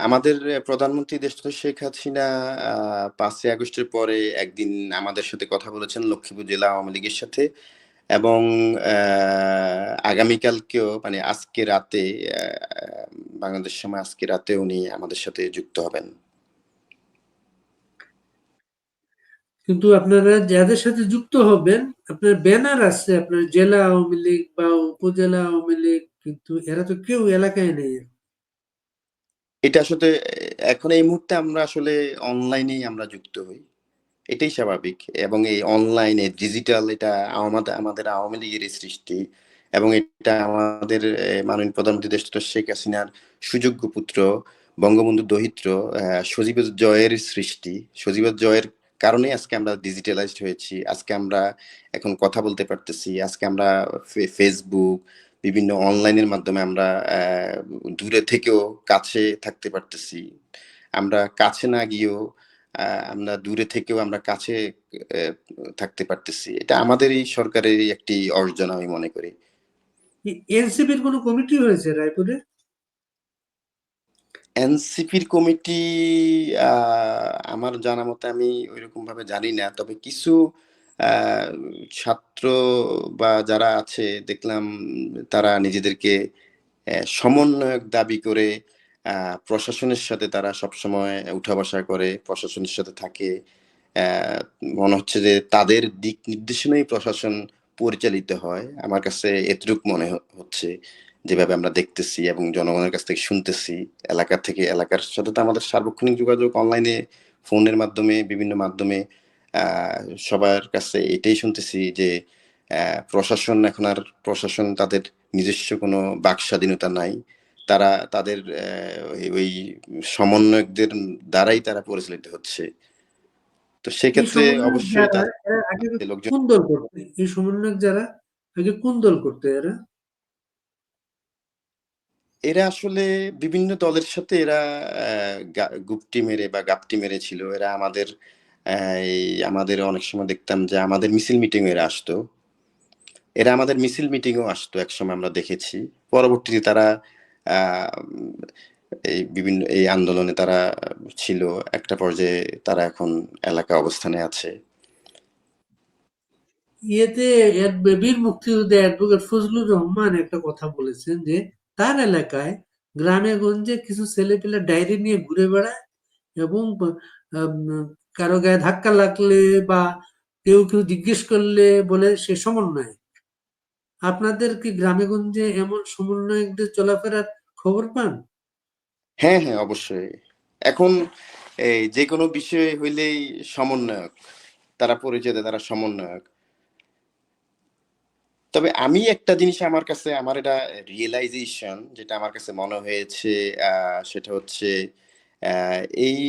[SPEAKER 2] আমাদের প্রধানমন্ত্রী দেশরত্ন শেখ হাসিনা 5ই আগস্টের পরে একদিন আমাদের সাথে কথা বলেছেন লক্ষ্মীপুর জেলা আওয়ামী লীগের সাথে এবং আগামীকালকেও মানে আজকে রাতে বাংলাদেশ সময় আজকে রাতে উনি আমাদের সাথে যুক্ত হবেন।
[SPEAKER 1] কিন্তু আপনারা যাদের সাথে যুক্ত হবেন, আপনার ব্যানার আছে, আপনার জেলা আওয়ামী লীগ বা উপজেলা আওয়ামী লীগ, কিন্তু এরা তো কেউ এলাকায় নেই।
[SPEAKER 2] এটা আসলে এখন এই মুহূর্তে আমরা আসলে অনলাইনেই আমরা যুক্ত হই। এটাই স্বাভাবিক এবং এই অনলাইনে ডিজিটাল এটা আমাদের আওয়ামী লীগের সৃষ্টি এবং এটা আমাদের মাননীয় প্রধানমন্ত্রী দেশরত্ন শেখ হাসিনার সুযোগ্য পুত্র বঙ্গবন্ধু দহিত্র সজীব জয়ের সৃষ্টি। সজীব জয়ের কারণে আজকে আমরা ডিজিটালাইজড হয়েছি। আজকে আমরা এখন কথা বলতে পারতেছি। আজকে আমরা ফেসবুক বিভিন্ন অনলাইনের মাধ্যমে আমরা দূরে থেকেও কাছে থাকতে পারতেছি। আমরা কাছে না গিয়েও আমরা দূরে থেকেও আমরা কাছে আহ, থাকতে পারতেছি। এটা আমাদের এই সরকারের একটি অর্জন আমি মনে করি।
[SPEAKER 1] এনসিপির কোনো কমিটি হয়েছে রায়পুরে?
[SPEAKER 2] এনসিপির কমিটি আমার জানা মতে আমি ওইরকম ভাবে জানি না, তবে কিছু আহ, ছাত্র বা যারা আছে দেখলাম তারা নিজেদেরকে সমন্বয়ক দাবি করে প্রশাসনের সাথে তারা সবসময় উঠা বসা করে, প্রশাসনের সাথে থাকে। আহ, মনে হচ্ছে যে তাদের দিক নির্দেশনাই প্রশাসন পরিচালিত হয়। আমার কাছে এতটুক মনে হচ্ছে, যেভাবে আমরা দেখতেছি এবং জনগণের কাছ থেকে শুনতেছি। এলাকার সাথে তো আমাদের সার্বক্ষণিক যোগাযোগ অনলাইনে, ফোনের মাধ্যমে, বিভিন্ন মাধ্যমে আহ সবার কাছে এটাই শুনতেছি যে প্রশাসন তাদের নিজস্ব কোনো বাক স্বাধীনতা নাই। তারা তাদের ওই সমন্বয়কদের দ্বারাই তারা পরিচালিত হচ্ছে। তো
[SPEAKER 1] এই
[SPEAKER 2] সেক্ষেত্রে
[SPEAKER 1] সমন্বয়ক
[SPEAKER 2] অবশ্যই
[SPEAKER 1] যারা,
[SPEAKER 2] তাদের
[SPEAKER 1] এরা আগে
[SPEAKER 2] লোকজন,
[SPEAKER 1] কোন দল করতে? এই সমন্বয়ক যারা আগে কোন দল করতে এরা?
[SPEAKER 2] এরা আসলে বিভিন্ন দলের সাথে এরা গুপ্তি মেরে বা গাপটি মেরেছিল। এরা আমাদের অনেক সময় দেখতাম যে আমাদের মিছিল মিটিং এরা আসতো। আমাদের মিছিল মিটিংও আসতো, একসময় আমরা দেখেছি। পরবর্তীতে তারা আহ, এই আন্দোলনে তারা ছিল। একটা পর্যায়ে তারা এখন এলাকা অবস্থানে আছে।
[SPEAKER 1] ইয়েতে বীর মুক্তিযোদ্ধা অ্যাডভোকেট ফজলুর রহমান একটা কথা বলেছেন যে তার এলাকায় গ্রামে গঞ্জে কিছু ছেলেপেলে ডায়েরি নিয়ে ঘুরে বেড়ায় এবং আম, কারো গায়ে ধাক্কা লাগলে বা কেউ কেউ জিজ্ঞেস করলে বলে সে সমন্বয়। আপনাদের কি গ্রামে গঞ্জে এমন সমন্বয়কদের চলাফেরার খবর পান?
[SPEAKER 2] হ্যাঁ, হ্যাঁ, অবশ্যই। এখন এই যে কোনো বিষয় হইলেই সমন্বয়ক, তারা পরিচয় দেয় তারা সমন্বয়ক। তবে আমি একটা জিনিস আমার কাছে আমার এটা রিয়েলাইজেশন যেটা আমার কাছে মনে হয়েছে, সেটা হচ্ছে এই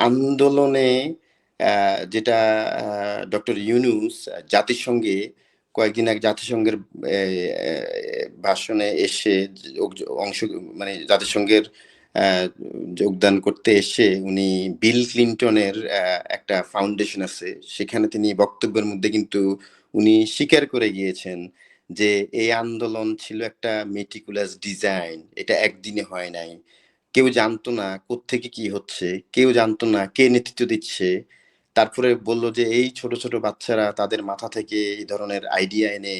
[SPEAKER 2] আন্দোলনে যেটা ডক্টর ইউনূস জাতিসংঘে কয়েকদিন আগে জাতিসংঘের ভাষণে এসে অংশ মানে জাতিসংঘের আহ, যোগদান করতে এসে উনি বিল ক্লিনটনের একটা ফাউন্ডেশন আছে, সেখানে তিনি বক্তব্যের মধ্যে কিন্তু উনি স্বীকার করে গিয়েছেন যে এই আন্দোলন ছিল একটা মেটিকুলাস ডিজাইন, এটা একদিনে হয় নাই। কেউ জানতো না কোত্থেকে কি হচ্ছে, কেউ জানতো না কে নেতৃত্ব দিচ্ছে। তারপরে বলল যে এই ছোট ছোট বাচ্চারা তাদের মাথা থেকে এই ধরনের আইডিয়া এনে,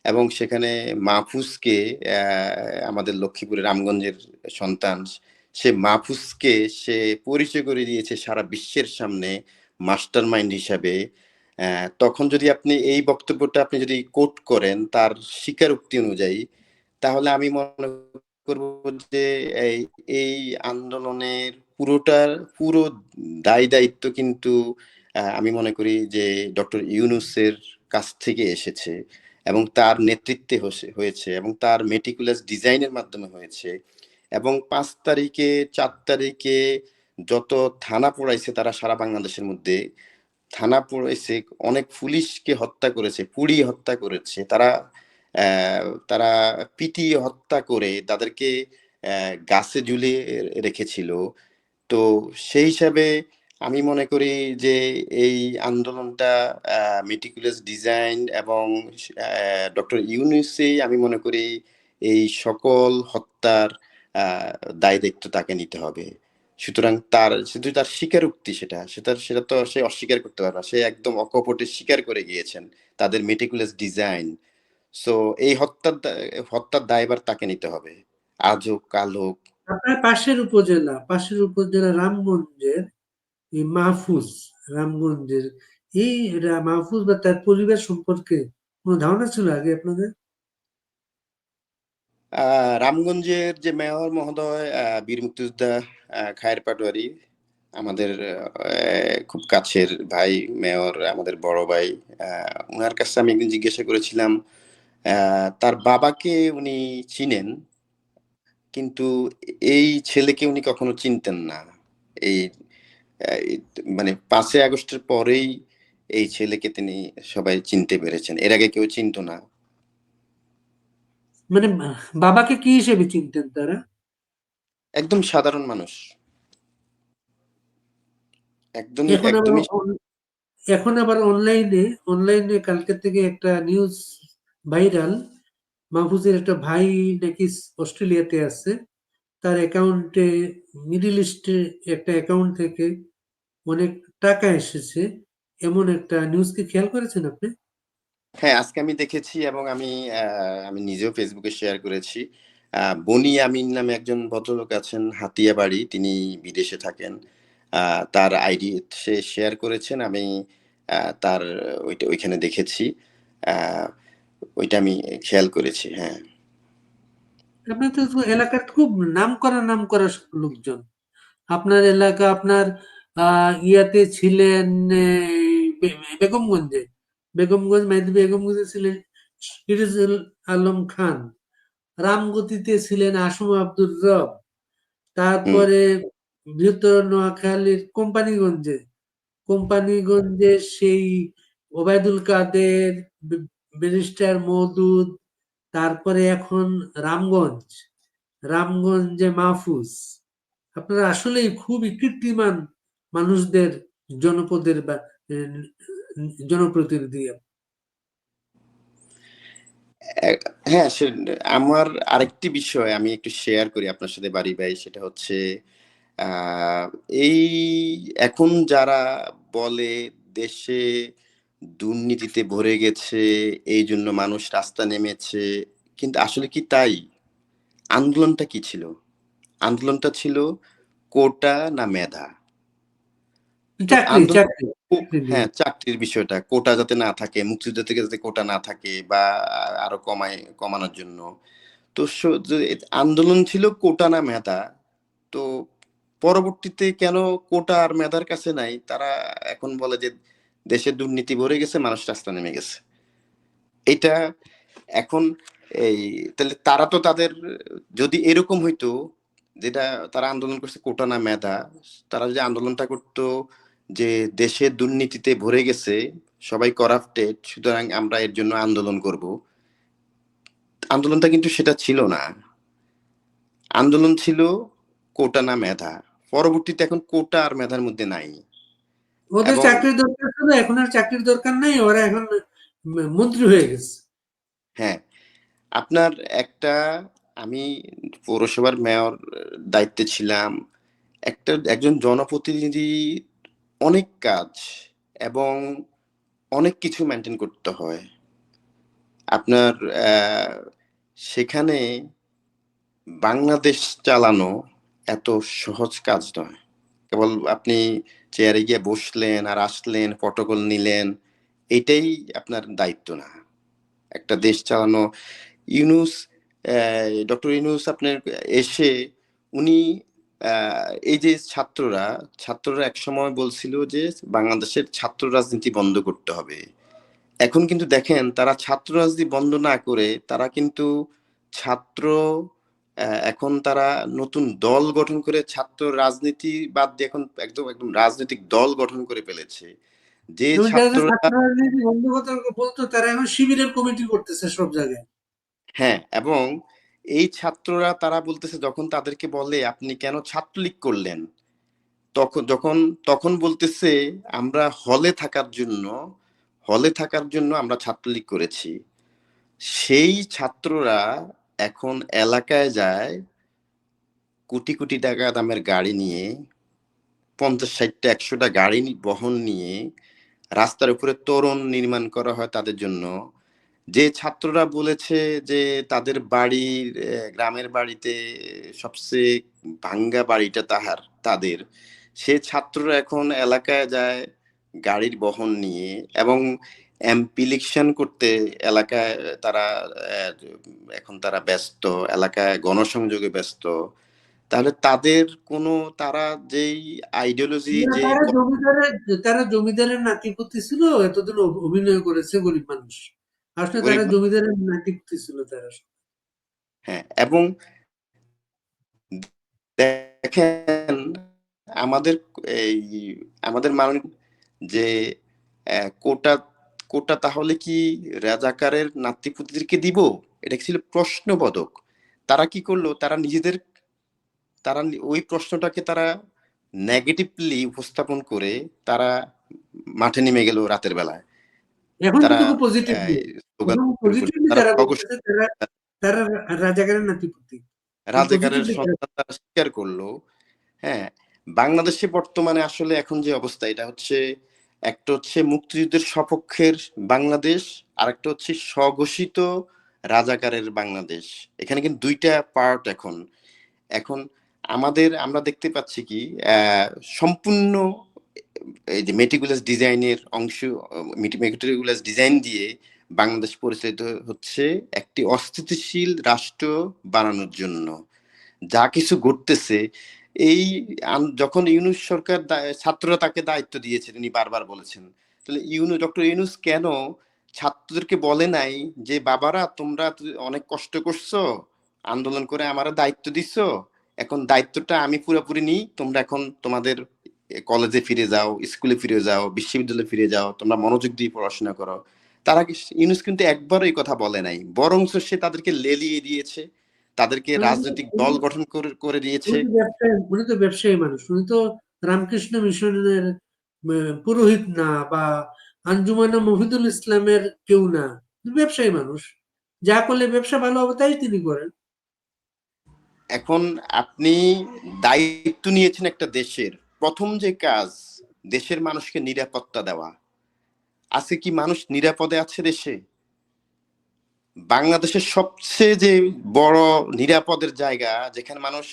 [SPEAKER 2] এবং সেখানে মাহফুজকে, আমাদের লক্ষ্মীপুরের রামগঞ্জের সন্তান, সে মাহফুজকে সে পরিচয় করে দিয়েছে সারা বিশ্বের সামনে মাস্টার মাইন্ড হিসাবে। তখন যদি আপনি এই বক্তব্যটা আপনি যদি কোট করেন তার স্বীকারোক্তি অনুযায়ী, তাহলে আমি মনে করব যে এই এই আন্দোলনের পুরো দায় দায়িত্ব কিন্তু আমি মনে করি যে ডক্টর ইউনূসের কাছ থেকে এসেছে, এবং তার নেতৃত্বে হয়েছে, এবং তার মেটিকুলাস ডিজাইনের মাধ্যমে হয়েছে। এবং 5 তারিখে, 4 তারিখে যত থানা পোড়াইছে তারা সারা বাংলাদেশের মধ্যে, থানা পুড়াইছে, অনেক পুলিশকে হত্যা করেছে, পুড়িয়ে হত্যা করেছে তারা। তারা পিটিয়ে হত্যা করে তাদেরকে গাছে ঝুলিয়ে রেখেছিল। তো সেই হিসাবে আমি মনে করি যে এই আন্দোলনটা মেটিকুলাস ডিজাইন, এবং ডক্টর ইউনূসই আমি মনে করি এই সকল হত্যার আহ, দায় দায়িত্ব তাকে নিতে হবে। সুতরাং তার শুধু তার স্বীকারোক্তি, সেটা তো সে অস্বীকার করতে পারবে না। সে একদম অকপটে স্বীকার করে গিয়েছেন তাদের মেটিকুলাস ডিজাইন। সো এই হত্যার দায়ভার তাকে নিতে হবে, আজ হোক কাল হোক।
[SPEAKER 1] আপনার পাশের উপজেলা রামগঞ্জের এই মাহফুজ, রামগঞ্জের এই মাহফুজ বা তার পরিবার সম্পর্কে কোনো ধারণা ছিল আগে আপনাদের?
[SPEAKER 2] রামগঞ্জের যে মেয়র মহোদয়, বীর মুক্তিযোদ্ধা খায়ের পাটোয়ারি, আমাদের খুব কাছের ভাই মেয়র, আমাদের বড় ভাই। ওনার কাছে আমি একদিন জিজ্ঞাসা করেছিলাম, তার বাবাকে উনি চিনেন, কিন্তু এই ছেলেকে উনি কখনো চিনতেন না। এই এই মানে 5ই আগস্টের পরেই এই ছেলেকে তিনি সবাই চিনতে পেরেছেন, এর আগে কেউ চিনতো না।
[SPEAKER 1] মানে বাবাকে কি হিসেবে চিনতেন তারা?
[SPEAKER 2] একদম সাধারণ মানুষ, একদমই
[SPEAKER 1] এখন আবার
[SPEAKER 2] একদমই।
[SPEAKER 1] এখন আবার অনলাইনে কালকে থেকে একটা নিউজ ভাইরাল, মাহফুজের একটা ভাই নাকি অস্ট্রেলিয়াতে আছে, তার অ্যাকাউন্টে মিডল ইস্টে একটা অ্যাকাউন্ট থেকে অনেক টাকা এসেছে, এমন একটা নিউজ কি খেয়াল করেছেন আপনি?
[SPEAKER 2] হ্যাঁ, আজকে আমি দেখেছি, এবং আমি নিজেও ফেসবুকে শেয়ার করেছি। বনি আমিন নামে একজন ভদ্রলোক আছেন, হাতিয়া বাড়ি, তিনি বিদেশে থাকেন। তার আইডি সে শেয়ার করেছেন, আমি তার ওইখানে দেখেছি। আহ, ওইটা আমি খেয়াল করেছি, হ্যাঁ।
[SPEAKER 1] আপনাদের তো এলাকার খুব নাম করা লোকজন। আপনার এলাকা, আপনার ইয়াতে ছিলেন, বেগমগঞ্জে, মেহেদী বেগমগঞ্জে ছিলেন সিরাজুল আলম খান, রামগতিতে ছিলেন আসম আব্দুর রব,
[SPEAKER 2] হুম।
[SPEAKER 1] তারপরে বৃহত্তর নোয়াখালীর কোম্পানিগঞ্জে সেই ওবায়দুল কাদের, ব্যারিস্টার মওদুদ, তারপরে এখন রামগঞ্জ, রামগঞ্জে মাহফুজ। আপনারা আসলেই খুবই কীর্তিমান মানুষদের জনপদের বা জনপ্রতিনিধি।
[SPEAKER 2] এ- হ্যাঁ, আমার আরেকটি বিষয় আমি একটু শেয়ার করি আপনার সাথে বাড়ি ভাই, সেটা হচ্ছে আহ, এই এখন যারা বলে দেশে দুর্নীতিতে ভরে গেছে, এই জন্য মানুষ রাস্তা নেমেছে। কিন্তু আসলে কি তাই? আন্দোলনটা কি ছিল? আন্দোলনটা ছিল কোটা না মেধা। তো
[SPEAKER 1] চাকরি
[SPEAKER 2] আন্দোলন
[SPEAKER 1] চাকরি চাকরি নিয়ে।
[SPEAKER 2] হ্যাঁ, চাকরির বিষয়টা কোটা যাতে না থাকে, মুক্তিযুদ্ধ থেকে যাতে কোটা না থাকে বা আরো কমানোর জন্য। তো যে আন্দোলন ছিল কোটা না মেধা। তো পরবর্তীতে কেন কোটা আর মেধার কাছে নাই, তারা এখন বলে যে দেশে দুর্নীতি ভরে গেছে, মানুষ রাস্তা নেমে গেছে। এটা এখন এই তাহলে তারা তো তাদের, যদি এরকম হইতো যেটা তারা আন্দোলন করছে কোটা না মেধা, তারা যদি আন্দোলনটা করতো যে দেশে দুর্নীতিতে ভরে গেছে, সবাই করাপ্টেড, সুতরাং আমরা এর জন্য আন্দোলন করব, আন্দোলনটা কিন্তু সেটা ছিল না। আন্দোলন ছিল কোটা না মেধা। পরবর্তীতে এখন কোটা আর মেধার মধ্যে নাই।
[SPEAKER 1] ওদের
[SPEAKER 2] এবং
[SPEAKER 1] চাকরির দরকার ছিল, এখন আর চাকরির দরকার নাই, ওরা এখন মন্ত্রী হয়ে গেছে।
[SPEAKER 2] হ্যাঁ, আপনার একটা, আমি পৌরসভার মেয়র দায়িত্বে ছিলাম। একজন জনপ্রতিনিধি অনেক কাজ এবং অনেক কিছু মেনটেন করতে হয় আপনার। সেখানে বাংলাদেশ চালানো এত সহজ কাজ নয়। কেবল আপনি চেয়ারে গিয়ে বসলেন আর আসলেন, প্রটোকল নিলেন, এটাই আপনার দায়িত্ব না। একটা দেশ চালানো, ইউনুস, ডক্টর ইউনুস আপনার এসে উনি এই যে ছাত্ররা একসময় বলছিল যে বাংলাদেশের ছাত্র রাজনীতি বন্ধ করতে হবে। এখন কিন্তু দেখেন তারা ছাত্র রাজনীতি বন্ধ না করে তারা কিন্তু ছাত্র এখন তারা নতুন দল গঠন করে ছাত্র রাজনীতি বাদ দিয়ে এখন একদম একদম রাজনৈতিক দল গঠন করে ফেলেছে। যে
[SPEAKER 1] এবং যারা যে
[SPEAKER 2] ছাত্ররা,
[SPEAKER 1] ছাত্র রাজনীতি বন্ধ করতে বলতো, তারা এখন শিবিরের কমিটি করতেছে সব জায়গায়।
[SPEAKER 2] হ্যাঁ, এবং এই ছাত্ররা তারা বলতেছে, যখন তাদেরকে বলে আপনি কেন ছাত্রলীগ করলেন, তখন যখন তখন বলতেছে আমরা হলে থাকার জন্য আমরা ছাত্রলীগ করেছি। সেই ছাত্ররা এখন এলাকায় যায় কোটি কোটি টাকা দামের গাড়ি নিয়ে, 50-60টা 100টা গাড়ি বহন নিয়ে রাস্তার উপরে তোরণ নির্মাণ করা হয় তাদের জন্য। যে ছাত্ররা বলেছে যে তাদের বাড়ির গ্রামের বাড়িতে সবচেয়ে ভাঙ্গা বাড়িটা তাদের, সে ছাত্ররা এখন এলাকায় যায় গাড়ির বহন নিয়ে এবং এমপি ইলেকশন করতে এলাকায় তারা আহ, এখন তারা ব্যস্ত, এলাকায় গণসংযোগে ব্যস্ত। তাহলে তাদের কোনো, তারা যেই আইডিওলজি
[SPEAKER 1] না,
[SPEAKER 2] যে
[SPEAKER 1] তারা জমিদারের নাতিপুতি ছিল, এতদিন অভিনয় করেছে গরিব মানুষ। আসলে তারা
[SPEAKER 2] গরিব,
[SPEAKER 1] জমিদারের নাতিপুতি ছিল তারা।
[SPEAKER 2] হ্যাঁ, এবং দেখেন আমাদের এই আমাদের মাননীয় যে কোটা কোটা তাহলে কি রাজাকারের নাতিপুতিদেরকে দিব, এটা ছিল প্রশ্নবোধক। তারা কি করলো, ওই প্রশ্নটাকে তারা নেগেটিভলি উপস্থাপন করে তারা মাঠে নেমে গেল রাতের বেলায়।
[SPEAKER 1] এখন
[SPEAKER 2] তারা
[SPEAKER 1] কিন্তু খুব পজিটিভলি,
[SPEAKER 2] স্লোগান শুরু করলো,
[SPEAKER 1] পজিটিভলি
[SPEAKER 2] তারা
[SPEAKER 1] তারা
[SPEAKER 2] খরগোশ
[SPEAKER 1] বলতেছে তারা তারা রাজাকারের নাতিপুতি। খুব
[SPEAKER 2] রাজাকারের
[SPEAKER 1] পজিটিভলি তারা।
[SPEAKER 2] সন্তান তারা স্বীকার করলো। হ্যাঁ, বাংলাদেশে বর্তমানে আসলে এখন যে অবস্থা, এটা হচ্ছে, একটা হচ্ছে মুক্তিযুদ্ধের সপক্ষের বাংলাদেশ, আর একটা হচ্ছে স্বঘোষিত রাজাকারের বাংলাদেশ। এখানে কিন্তু দুইটা পার্ট এখন। এখন আমরা দেখতে পাচ্ছি কি, আহ, সম্পূর্ণ এই যে মেটিকুলাস ডিজাইনের অংশ, মেটিকুলাস ডিজাইন দিয়ে বাংলাদেশ পরিচালিত হচ্ছে একটি অস্থিতিশীল রাষ্ট্র বানানোর জন্য। যা কিছু ঘটতেছে, এই যখন ইউনূস সরকার ছাত্ররা তাকে দায়িত্ব দিয়েছে, তিনি বারবার বলেছেন, তাহলে ডক্টর ইউনূস কেন ছাত্রদেরকে বলে নাই যে বাবারা তোমরা তো অনেক কষ্ট করছো, আন্দোলন করে আমারা দায়িত্ব দিছো, এখন দায়িত্বটা আমি পুরোপুরি নিই, তোমরা এখন তোমাদের কলেজে ফিরে যাও, স্কুলে ফিরে যাও, বিশ্ববিদ্যালয়ে ফিরে যাও, তোমরা মনোযোগ দিয়ে পড়াশোনা করো। ইউনূস কিন্তু একবারও এই কথা বলে নাই, বরং সে তাদেরকে লেলিয়ে দিয়েছে, তাদেরকে
[SPEAKER 1] উনি
[SPEAKER 2] রাজনৈতিক দল গঠন করে করে দিয়েছে।
[SPEAKER 1] উনি তো ব্যবসায়ী মানুষ। উনি তো রামকৃষ্ণ মিশনের পুরোহিত না, বা আঞ্জুমানে মফিদুল ইসলামের কেউ না। উনি ব্যবসায়ী মানুষ, যা করলে ব্যবসা ভালো হবে তাই তিনি করেন।
[SPEAKER 2] এখন আপনি দায়িত্ব নিয়েছেন একটা দেশের, প্রথম যে কাজ দেশের মানুষকে নিরাপত্তা দেওয়া। আজকে কি মানুষ নিরাপদে আছে দেশে? বাংলাদেশের সবচেয়ে যে বড় নিরাপদের জায়গা, যেখানে মানুষ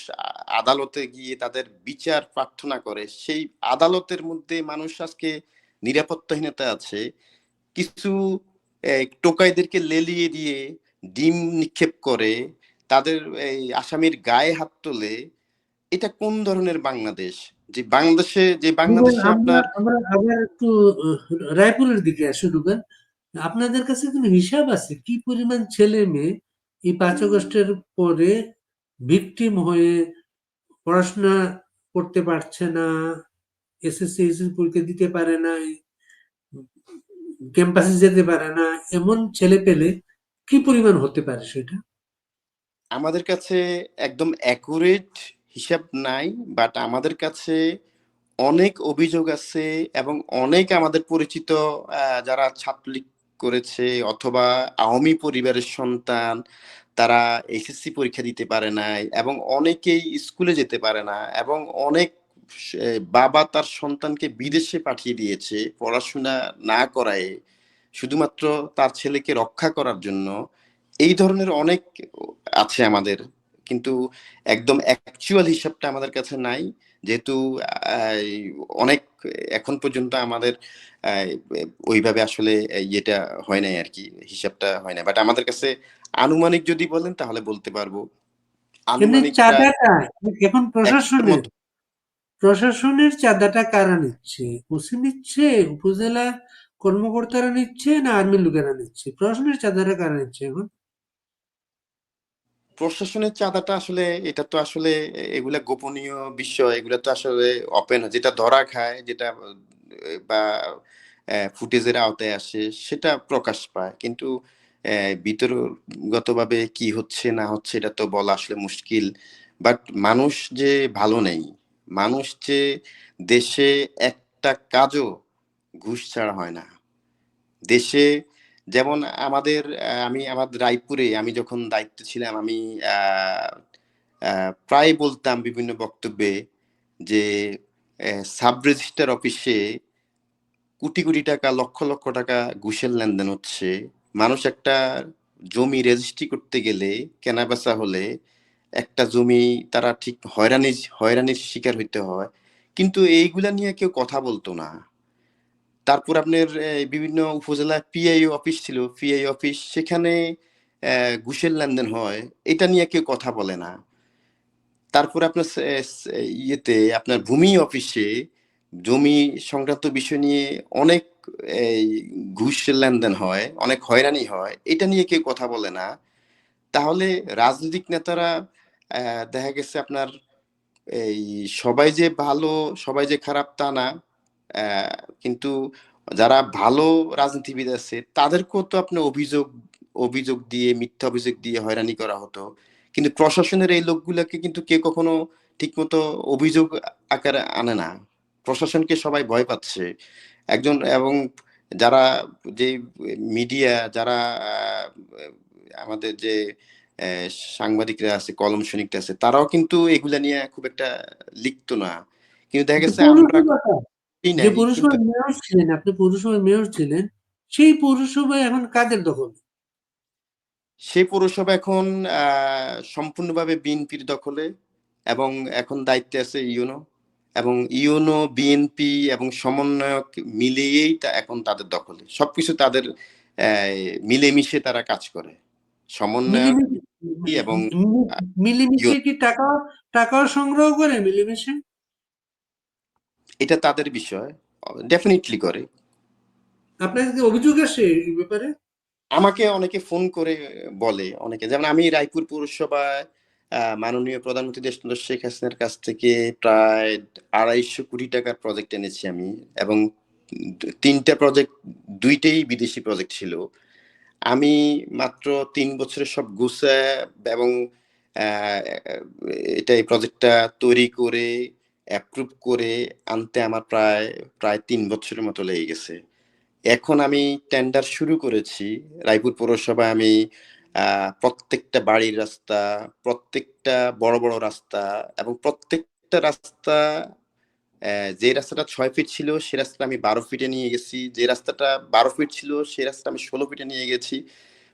[SPEAKER 2] আদালতে গিয়ে তাদের বিচার প্রার্থনা করে, সেই আদালতের মধ্যে মানুষ আজকে নিরাপত্তাহীনতা আছে। কিছু টোকাইদেরকে লেলিয়ে দিয়ে ডিম নিক্ষেপ করে, তাদের এই আসামির গায়ে হাত তোলে। এটা কোন ধরনের বাংলাদেশ? যে বাংলাদেশে
[SPEAKER 1] আমরা
[SPEAKER 2] আপনার
[SPEAKER 1] আমরা আবার একটু রায়পুরের দিকে আসি রুবেল। আপনাদের কাছে কোনো হিসাব আছে কি পরিমাণ ছেলে মেয়ে এই 5 আগস্টের পরে ভিকটিম হয়ে পড়াশোনা করতে পারছে না, এসএসসি এইচএসসি পরীক্ষা দিতে পারে না, ক্যাম্পাসে যেতে পারে না, এমন ছেলে পেলে কি পরিমাণ হতে পারে সেটা?
[SPEAKER 2] আমাদের কাছে একদম অ্যাকুরেট হিসাব নাই, বাট আমাদের কাছে অনেক অভিযোগ আছে, এবং অনেক আমাদের পরিচিত যারা ছাত্রলীগ করেছে অথবা আওয়ামী পরিবারের সন্তান, তারা এসএসসি পরীক্ষা দিতে পারে নাই, এবং অনেকেই স্কুলে যেতে পারে না, এবং অনেক বাবা তার সন্তানকে বিদেশে পাঠিয়ে দিয়েছে পড়াশোনা না করায়, শুধুমাত্র তার ছেলেকে রক্ষা করার জন্য। এই ধরনের অনেক আছে আমাদের, কিন্তু একদম অ্যাকচুয়াল হিসাবটা আমাদের কাছে নাই, যেহেতু অনেক এখন পর্যন্ত আমাদের আহ, ওইভাবে আসলে ইয়েটা হয় নাই আর কি, হিসাবটা হয় না। বাট আমাদের কাছে আনুমানিক যদি বলেন তাহলে বলতে পারবো,
[SPEAKER 1] এমনি
[SPEAKER 2] আনুমানিক প্রায়
[SPEAKER 1] চাঁদাটা এখন
[SPEAKER 2] 100-এর
[SPEAKER 1] প্রশাসনের
[SPEAKER 2] মতো।
[SPEAKER 1] প্রশাসনের চাঁদাটা কারা নিচ্ছে? ওসি নিচ্ছে, উপজেলা কর্মকর্তারা নিচ্ছে, না আর্মির লোকেরা নিচ্ছে? প্রশাসনের চাঁদাটা কারা নিচ্ছে এখন?
[SPEAKER 2] প্রশাসনের চাঁদাটা আসলে, এটা তো আসলে এগুলা গোপনীয় বিষয়, এগুলা তো আসলে ওপেন, যেটা ধরা খায়, যেটা বা ফুটেজের আওতায় আসে সেটা প্রকাশ পায়, কিন্তু ভিতরগতভাবে কি হচ্ছে না হচ্ছে এটা তো বলা আসলে মুশকিল। বাট মানুষ যে ভালো নেই, মানুষ যে দেশে একটা কাজও ঘুষ ছাড়া হয় না দেশে। যেমন আমাদের আমি আমার রায়পুরে আমি যখন দায়িত্ব ছিলাম, আমি প্রায় বলতাম বিভিন্ন বক্তব্যে যে সাব রেজিস্ট্রার অফিসে কোটি কোটি টাকা, লক্ষ লক্ষ টাকা ঘুষের লেনদেন হচ্ছে। মানুষ একটা জমি রেজিস্ট্রি করতে গেলে, কেনা বেচা হলে একটা জমি তারা ঠিক হয়রানির শিকার হইতে হয়, কিন্তু এইগুলা নিয়ে কেউ কথা বলতো না। তারপর আপনার বিভিন্ন উপজেলায় পিআইও অফিস ছিল, পিআই অফিস, সেখানে ঘুষের লেনদেন হয়, এটা নিয়ে কেউ কথা বলে না। তারপর আপনার ইয়েতে আপনার ভূমি অফিসে জমি সংক্রান্ত বিষয় নিয়ে অনেক এই ঘুষের লেনদেন হয়, অনেক হয়রানি হয়, এটা নিয়ে কেউ কথা বলে না। তাহলে রাজনৈতিক নেতারা দেখা গেছে আপনার এই সবাই যে ভালো, সবাই যে খারাপ তা না। কিন্তু যারা ভালো রাজনীতিবিদ আছে তাদেরকেও তো আপনার অভিযোগ অভিযোগ দিয়ে, মিথ্যা অভিযোগ দিয়ে হয়রানি করা হতো। কিন্তু প্রশাসনের এই লোকগুলাকে কিন্তু কেউ কখনো ঠিকমতো অভিযোগ আকারে আনে না। প্রশাসনকে সবাই ভয় পাচ্ছে একজন। এবং যারা যে মিডিয়া, যারা আমাদের যে আহ, সাংবাদিকরা আছে, কলম সৈনিকরা আছে, তারাও কিন্তু এগুলা নিয়ে খুব একটা লিখতো না। কিন্তু দেখা
[SPEAKER 1] কিন্তু
[SPEAKER 2] গেছে আমরা
[SPEAKER 1] পৌরসভাটা,
[SPEAKER 2] করি
[SPEAKER 1] যে
[SPEAKER 2] নাই কিন্তু।
[SPEAKER 1] পৌরসভার মেয়র ছিলেন আপনি, পৌরসভার মেয়র ছিলেন, সেই পৌরসভা এখন কাদের দখল?
[SPEAKER 2] সেই পৌরসভা এখন সম্পূর্ণভাবে বিএনপির দখলে, এবং এখন দায়িত্বে আছে ইউনো, এবং ইউনো, বিএনপি এবং সমন্বয়ক মিলিয়েই তা এখন তাদের দখলে, সবকিছু তাদের মিলেমিশে তারা কাজ করে, সমন্বয়ক
[SPEAKER 1] মিলেমিশে
[SPEAKER 2] এবং
[SPEAKER 1] মিলেমিশে
[SPEAKER 2] ইউনো।
[SPEAKER 1] কি টাকাও সংগ্রহ করে মিলেমিশে?
[SPEAKER 2] এটা তাদের বিষয়, ডেফিনেটলি করে।
[SPEAKER 1] আপনার কি অভিযোগ আসে এই ব্যাপারে?
[SPEAKER 2] আমাকে অনেকে ফোন করে বলে, অনেকে, যেমন আমি রায়পুর পৌরসভায় মাননীয় প্রধানমন্ত্রী দেশবন্ধু শেখ হাসিনার কাছ থেকে প্রায় 250 কোটি টাকার প্রজেক্ট এনেছি আমি, এবং 3টা প্রজেক্ট, 2টেই বিদেশি প্রজেক্ট ছিল। আমি মাত্র 3 বছরে সব গুছায় এবং আহ, এটা এই প্রজেক্টটা তৈরি করে অ্যাপ্রুভ করে আনতে আমার প্রায় প্রায় 3 বছরের মতো লেগে গেছে। এখন আমি টেন্ডার শুরু করেছি রায়পুর পৌরসভায়। আমি প্রত্যেকটা বাড়ির রাস্তা, প্রত্যেকটা বড় বড় রাস্তা, এবং প্রত্যেকটা রাস্তা যে রাস্তাটা 6 ফিট ছিল সে রাস্তাটা আমি 12 ফিটে নিয়ে গেছি, যে রাস্তাটা 12 ফিট ছিল সে রাস্তা আমি 16 ফিটে নিয়ে গেছি।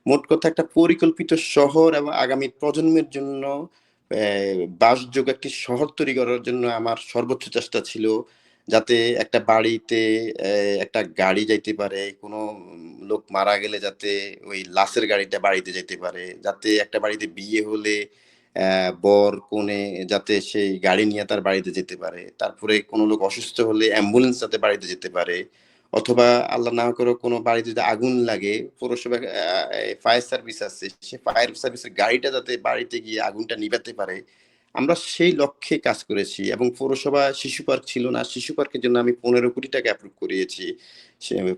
[SPEAKER 2] মোট কথা একটা পরিকল্পিত শহর এবং আগামী প্রজন্মের জন্য বাসযোগ্য একটি শহর তৈরি করার জন্য আমার সর্বোচ্চ চেষ্টা ছিল, যাতে একটা বাড়িতে একটা গাড়ি যাইতে পারে, কোনো লোক মারা গেলে যাতে ওই লাশের গাড়িটা বাড়িতে যেতে পারে, যাতে একটা বাড়িতে বিয়ে হলে বর কনে যাতে সেই গাড়ি নিয়ে তার বাড়িতে যেতে পারে, তারপরে কোনো লোক অসুস্থ হলে অ্যাম্বুলেন্স যাতে বাড়িতে যেতে পারে, অথবা আল্লাহ না করে কোনো বাড়িতে যদি আগুন লাগে পৌরসভা ফায়ার সার্ভিস আছে, সে ফায়ার সার্ভিসের গাড়িটা যাতে বাড়িতে গিয়ে আগুনটা নিভাতে পারে। আমরা সেই লক্ষ্যে কাজ করেছি। এবং পৌরসভা শিশু পার্ক ছিল না, শিশু পার্কের জন্য আমি 15 কোটি টাকা অ্যাপ্রুভ করিয়েছি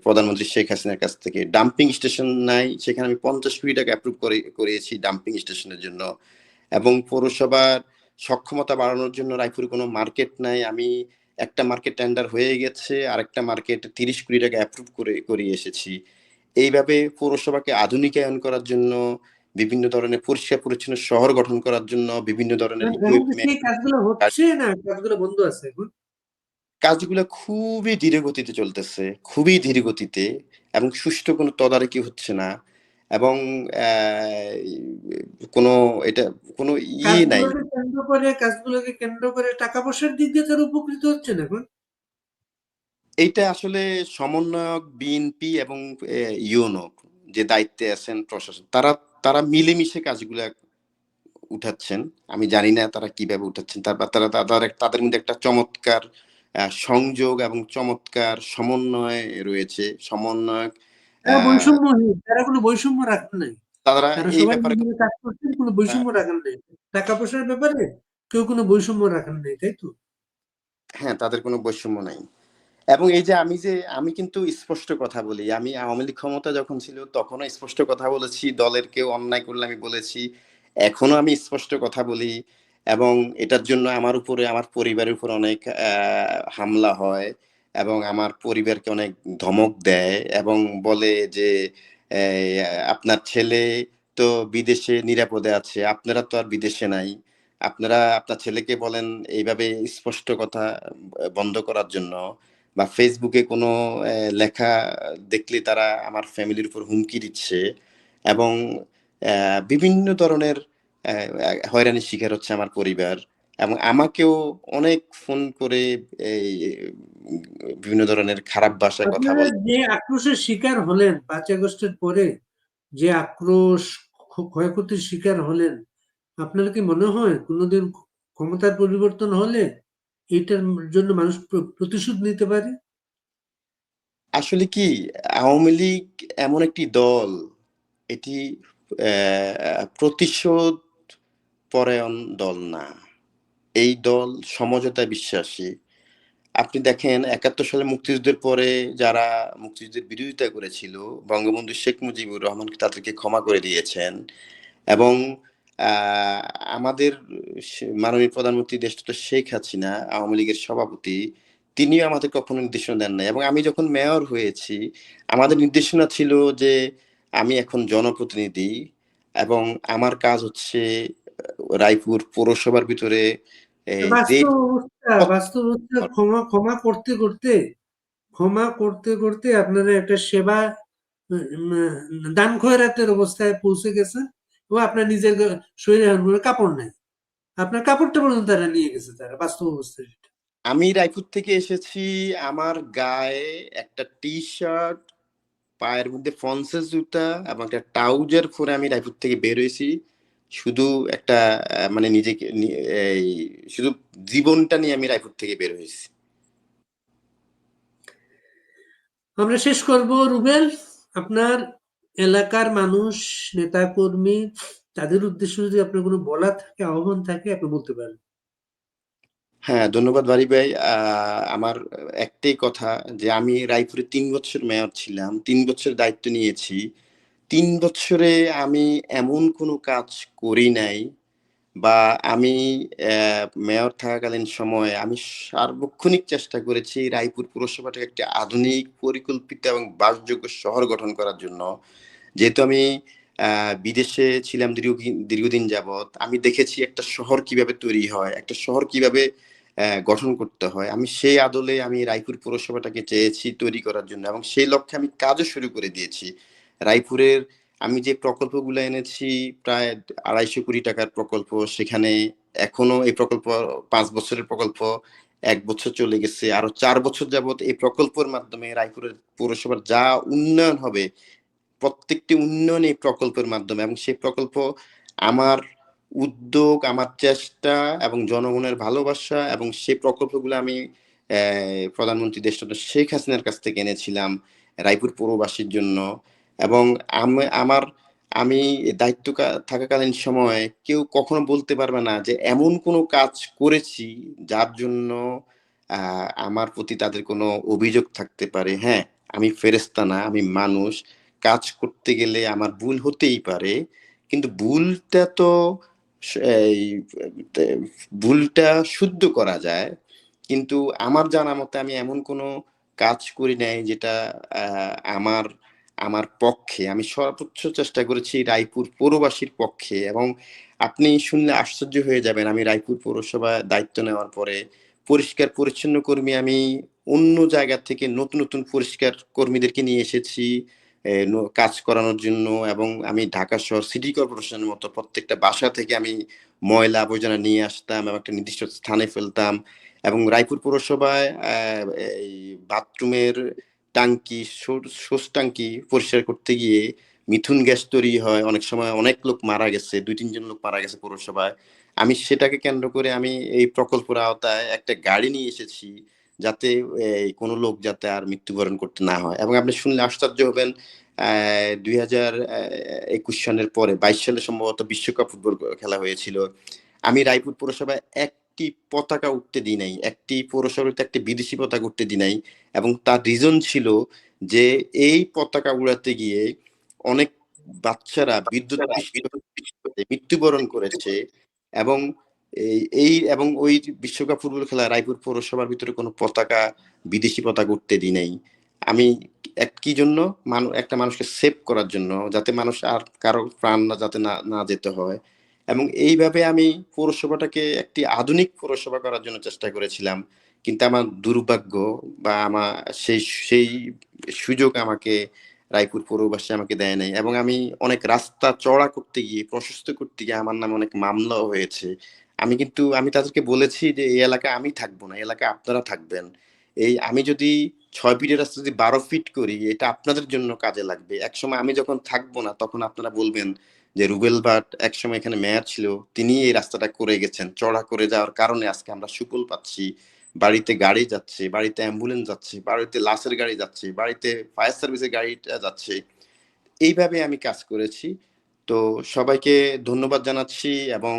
[SPEAKER 2] প্রধানমন্ত্রী শেখ হাসিনার কাছ থেকে। ডাম্পিং স্টেশন নাই, সেখানে আমি 50 কোটি টাকা অ্যাপ্রুভ করিয়েছি ডাম্পিং স্টেশনের জন্য। এবং পৌরসভার সক্ষমতা বাড়ানোর জন্য রায়পুরে কোনো মার্কেট নাই, আমি একটা মার্কেট টেন্ডার হয়ে গেছে, আরেকটা মার্কেট 30 কোটি টাকা অ্যাপ্রুভ করিয়ে এসেছি। এইভাবে পৌরসভাকে আধুনিকায়ন করার জন্য, বিভিন্ন ধরনের পরিষ্কার পরিচ্ছন্ন শহর গঠন করার জন্য বিভিন্ন ধরনের
[SPEAKER 1] এখন কি
[SPEAKER 2] ইকুইপমেন্ট,
[SPEAKER 1] সেই কাজগুলো হচ্ছে না কাজগুলো বন্ধ আছে এখন?
[SPEAKER 2] কাজগুলো খুবই ধীরে গতিতে চলতেছে, খুবই ধীরে গতিতে, এবং সুষ্ঠু কোনো তদারকি হচ্ছে না। এবং কোনো এটা কোনো নাই।
[SPEAKER 1] কাজগুলোকে কেন্দ্র করে টাকা পয়সার দিক দিয়ে তারা উপকৃত হচ্ছে না এখন।
[SPEAKER 2] এইটা আসলে সমন্বয়ক বিএনপি এবং ইউনো যে দায়িত্বে আছেন প্রশাসন, তারা তারা মিলেমিশে কাজগুলা উঠাচ্ছেন। আমি জানি না তারা কিভাবে উঠাচ্ছেন, তারপর তারা তাদের মধ্যে একটা চমৎকার সংযোগ এবং চমৎকার সমন্বয় রয়েছে, সমন্বয়ক।
[SPEAKER 1] তারা
[SPEAKER 2] আহ
[SPEAKER 1] বৈষম্যহীন, তারা কোনো বৈষম্য রাখেন নাই।
[SPEAKER 2] তারা
[SPEAKER 1] তারা
[SPEAKER 2] এই
[SPEAKER 1] সবাই
[SPEAKER 2] ব্যাপারে
[SPEAKER 1] মিলে কাজ করছেন, কোনো বৈষম্য রাখেন নাই। টাকা পয়সার ব্যাপারে কেউ কোনো বৈষম্য রাখেন নাই, তাই তো?
[SPEAKER 2] হ্যাঁ, তাদের কোনো বৈষম্য নাই। এবং এই যে আমি কিন্তু স্পষ্ট কথা বলি, আমি আওয়ামী লীগ ক্ষমতা যখন ছিল তখনও স্পষ্ট কথা বলেছি, দলের কেউ অন্যায় করলে আমি বলেছি, এখনো আমি স্পষ্ট কথা বলি। এবং এটার জন্য আমার উপরে, আমার পরিবারের উপর অনেক হামলা হয়, এবং আমার পরিবারকে অনেক ধমক দেয় এবং বলে যে এই, আপনার ছেলে তো বিদেশে নিরাপদে আছে, আপনারা তো আর বিদেশে নাই, আপনারা আপনার ছেলেকে বলেন এইভাবে স্পষ্ট কথা বন্ধ করার জন্য। বা ফেসবুকে কোনো লেখা দেখলে তারা আমার ফ্যামিলির উপর হুমকি দিচ্ছে, এবং বিভিন্ন ধরনের হয়রানির শিকার হচ্ছে আমার পরিবার। এবং আমাকেও অনেক ফোন করে এই বিভিন্ন ধরনের খারাপ ভাষায় কথা
[SPEAKER 1] আপনারা
[SPEAKER 2] বলে।
[SPEAKER 1] যে আক্রোশের শিকার হলেন 5 আগস্টের পরে, যে আক্রোশ, ক্ষয়ক্ষতির শিকার হলেন, আপনার কি মনে হয় কোনোদিন ক্ষমতার পরিবর্তন হলে এটার জন্য মানুষ প্রতিশোধ নিতে পারে?
[SPEAKER 2] আসলে কি, আওয়ামী লীগ এমন একটি দল, এটি প্রতিশোধ পরায়ণ দল না, এই দল সমঝোতায় বিশ্বাসী। আপনি দেখেন 71 সালে মুক্তিযুদ্ধের পরে যারা মুক্তিযুদ্ধের বিরোধিতা করেছিল, বঙ্গবন্ধু শেখ মুজিবুর রহমান তাদেরকে ক্ষমা করে দিয়েছেন। এবং আহ, আমাদের মাননীয় প্রধানমন্ত্রী দেশটা শেখ হাসিনা, আওয়ামী লীগের সভাপতি, তিনিও আমাদের কখনো নির্দেশনা দেন নাই। এবং আমি যখন মেয়র হয়েছি, আমাদের নির্দেশনা ছিল যে আমি এখন জনপ্রতিনিধি, এবং আমার কাজ হচ্ছে রায়পুর পৌরসভার ভিতরে যে
[SPEAKER 1] বাস্তব অবস্থা ক্ষমা করতে করতে আপনারা একটা সেবা দান খয়রাতের অবস্থায় পৌঁছে গেছে, এবং আপনার নিজের শরীরে এখন কোনো কাপড় নাই। আপনার কাপড়টা পর্যন্ত তারা নিয়ে গেছে, তারা বাস্তব অবস্থায় যেটা।
[SPEAKER 2] আমি রায়পুর থেকে এসেছি, আমার গায়ে একটা টি শার্ট, পায়ের মধ্যে ফন্সের জুতা এবং একটা ট্রাউজার পরে আমি রায়পুর থেকে বের হয়েছি। শুধু একটা মানে নিজেকে এই শুধু জীবনটা নিয়ে আমি রায়পুর থেকে বের হয়েছি।
[SPEAKER 1] আমরা শেষ করব রুবেল। আপনার এলাকার মানুষ, নেতাকর্মী, তাদের উদ্দেশ্যে যদি আপনার কোনো বলা থাকে, আহ্বান থাকে, আপনি বলতে পারেন।
[SPEAKER 2] হ্যাঁ, ধন্যবাদ বারি ভাই। আমার একটাই কথা, যে আমি রায়পুরে 3 বছর মেয়র ছিলাম, 3 বছর দায়িত্ব নিয়েছি। 3 বছরে আমি এমন কোনো কাজ করি নাই, বা আমি মেয়র থাকাকালীন সময়ে আমি সার্বক্ষণিক চেষ্টা করেছি রায়পুর পুরসভাটাকে একটি আধুনিক, পরিকল্পিত এবং বাসযোগ্য শহর গঠন করার জন্য। যেহেতু আমি বিদেশে ছিলাম দীর্ঘদিন যাবৎ, আমি দেখেছি একটা শহর কিভাবে তৈরি হয়, একটা শহর কিভাবে গঠন করতে হয়। আমি সেই আদলে আমি রায়পুর পৌরসভাটাকে চেয়েছি তৈরি করার জন্য, এবং সেই লক্ষ্যে আমি কাজও শুরু করে দিয়েছি। রায়পুরের আমি যে প্রকল্পগুলো এনেছি, প্রায় 250 কোটি টাকার প্রকল্প, সেখানে এখনো এই প্রকল্প 5 বছরের প্রকল্প, 1 বছর চলে গেছে, আরো 4 বছর যাবত এই প্রকল্পের মাধ্যমে রায়পুরের পৌরসভার যা উন্নয়ন হবে, প্রত্যেকটি উন্নয়ন এই প্রকল্পের মাধ্যমে, এবং সেই প্রকল্প আমার উদ্যোগ, আমার চেষ্টা এবং জনগণের ভালোবাসা, এবং সেই প্রকল্পগুলো আমি প্রধানমন্ত্রী দেশরত্ন শেখ হাসিনার কাছ থেকে এনেছিলাম রায়পুর পৌরবাসীর জন্য। এবং আমি দায়িত্ব থাকাকালীন সময়ে কেউ কখনো বলতে পারবে না যে এমন কোনো কাজ করেছি যার জন্য আমার প্রতি তাদের কোনো অভিযোগ থাকতে পারে। হ্যাঁ, আমি ফেরেশতা না, আমি মানুষ। কাজ করতে গেলে আমার ভুল হতেই পারে, কিন্তু ভুলটা তো এই ভুলটা শুদ্ধ করা যায়। কিন্তু আমার জানা মতে আমি এমন কোনো কাজ করি নাই যেটা আমার আমার পক্ষে, আমি সর্বোচ্চ চেষ্টা করেছি রায়পুর পৌরবাসীর পক্ষে। এবং আপনি শুনলে আশ্চর্য হয়ে যাবেন, আমি রায়পুর পৌরসভায় দায়িত্ব নেওয়ার পরে পরিষ্কার পরিচ্ছন্ন কর্মী আমি অন্য জায়গা থেকে নতুন নতুন পরিষ্কার কর্মীদেরকে নিয়ে এসেছি কাজ করানোর জন্য। এবং আমি ঢাকা শহর সিটি কর্পোরেশনের মতো প্রত্যেকটা বাসা থেকে আমি ময়লা আবর্জনা নিয়ে আসতাম এবং একটা নির্দিষ্ট স্থানে ফেলতাম। এবং রায়পুর পৌরসভায় এই বাথরুমের টাঙ্কি, শোষ টাঙ্কি পরিষ্কার করতে গিয়ে মিথুন গ্যাস তৈরি হয়, অনেক সময় অনেক লোক মারা গেছে, 2-3 জন লোক মারা গেছে পৌরসভায়। আমি সেটাকে কেন্দ্র করে আমি এই প্রকল্পের আওতায় একটা গাড়ি নিয়ে এসেছি, যাতে কোনো লোক যাতে আর মৃত্যুবরণ করতে না হয়। এবং আপনি শুনলে আশ্চর্য হবেন, 2021 সালের পরে 22 সালে সম্ভবত বিশ্বকাপ ফুটবল খেলা হয়েছিল, আমি রায়পুর পৌরসভায় একটি পতাকা উঠতে দিই নাই, একটি পৌরসভাতে একটি বিদেশি পতাকা উঠতে দিই নাই। এবং তার রিজন ছিল যে এই পতাকা উড়াতে গিয়ে অনেক বাচ্চারা বিদ্যুৎস্পৃষ্ট হয়ে মৃত্যুবরণ করেছে। এবং এবং ওই বিশ্বকাপ ফুটবল খেলা রায়পুর পৌরসভার ভিতরে কোনো পতাকা, বিদেশি পতাকা উঠতে দিই নাই। আমি কি জন্য, একটা মানুষকে সেভ করার জন্য, যাতে মানুষ আর কারো প্রাণ না যাতে না যেতে হয়। এবং এইভাবে আমি পৌরসভাটাকে একটি আধুনিক পৌরসভা করার জন্য চেষ্টা করেছিলাম। কিন্তু আমার দুর্ভাগ্য, বা আমার সেই সেই সুযোগ আমাকে রায়পুর পৌরবাসী আমাকে দেয় নাই। এবং আমি অনেক রাস্তা চড়া করতে গিয়ে, প্রশস্ত করতে গিয়ে আমার নামে অনেক মামলাও হয়েছে। আমি তাদেরকে বলেছি যে এই এলাকায় আমি থাকবো না, এই এলাকায় আপনারা থাকবেন। আমি যদি 6 ফিটের রাস্তা যদি 12 ফিট করি, এটা আপনাদের জন্য কাজে লাগবে। একসময় আমি যখন থাকবো না, তখন আপনারা বলবেন যে রুবেল ভাট একসময় এখানে মেয়র ছিল, তিনি এই রাস্তাটা করে গেছেন। চড়া করে যাওয়ার কারণে আজকে আমরা সুফল পাচ্ছি। বাড়িতে গাড়ি যাচ্ছে, বাড়িতে অ্যাম্বুলেন্স যাচ্ছে, বাড়িতে লাশের গাড়ি যাচ্ছে, বাড়িতে ফায়ার সার্ভিসের গাড়িটা যাচ্ছে। এইভাবে আমি কাজ করেছি। তো সবাইকে ধন্যবাদ জানাচ্ছি। এবং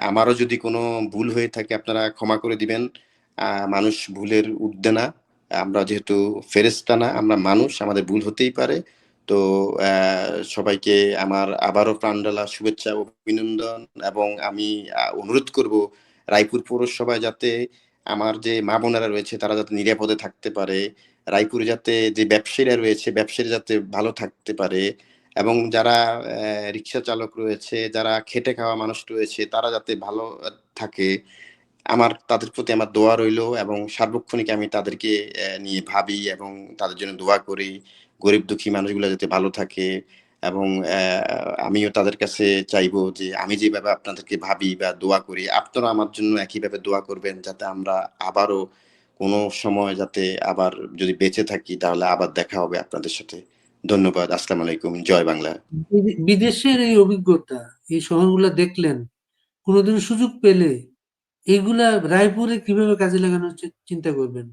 [SPEAKER 2] আমারও যদি কোনো ভুল হয়ে থাকে আপনারা ক্ষমা করে দিবেন। মানুষ ভুলের ঊর্ধ্বে না। আমরা যেহেতু ফেরেশতা না, আমরা মানুষ, আমাদের ভুল হতেই পারে। তো সবাইকে আমার আবারও প্রাণঢালা শুভেচ্ছা ও অভিনন্দন। এবং আমি অনুরোধ করব রায়পুর পৌরসভায় যাতে আমার যে মা বোনেরা রয়েছে তারা যাতে নিরাপদে থাকতে পারে, রায়পুরে যাতে যে ব্যবসায়ীরা রয়েছে ব্যবসায়ী যাতে ভালো থাকতে পারে, এবং যারা রিক্সা চালক রয়েছে, যারা খেটে খাওয়া মানুষ রয়েছে, তারা যাতে ভালো থাকে। তাদের প্রতি আমার দোয়া রইলো, এবং সার্বক্ষণিক আমি তাদেরকে নিয়ে ভাবি এবং তাদের জন্য দোয়া করি। গরিব দুঃখী মানুষগুলো যাতে ভালো থাকে। এবং আমিও তাদের কাছে চাইবো যে আমি যেভাবে আপনাদেরকে ভাবি বা দোয়া করি, আপনারা আমার জন্য একইভাবে দোয়া করবেন, যাতে আমরা আবারও কোনো সময় যাতে আবার যদি বেঁচে থাকি তাহলে আবার দেখা হবে আপনাদের সাথে। ধন্যবাদ। আসসালামু আলাইকুম। জয় বাংলা।
[SPEAKER 1] বিদেশের এই অভিজ্ঞতা, এই শহরগুলো দেখলেন, কোনোদিন সুযোগ পেলে এগুলা রায়পুরে কিভাবে কাজে লাগানোর চিন্তা করবেন?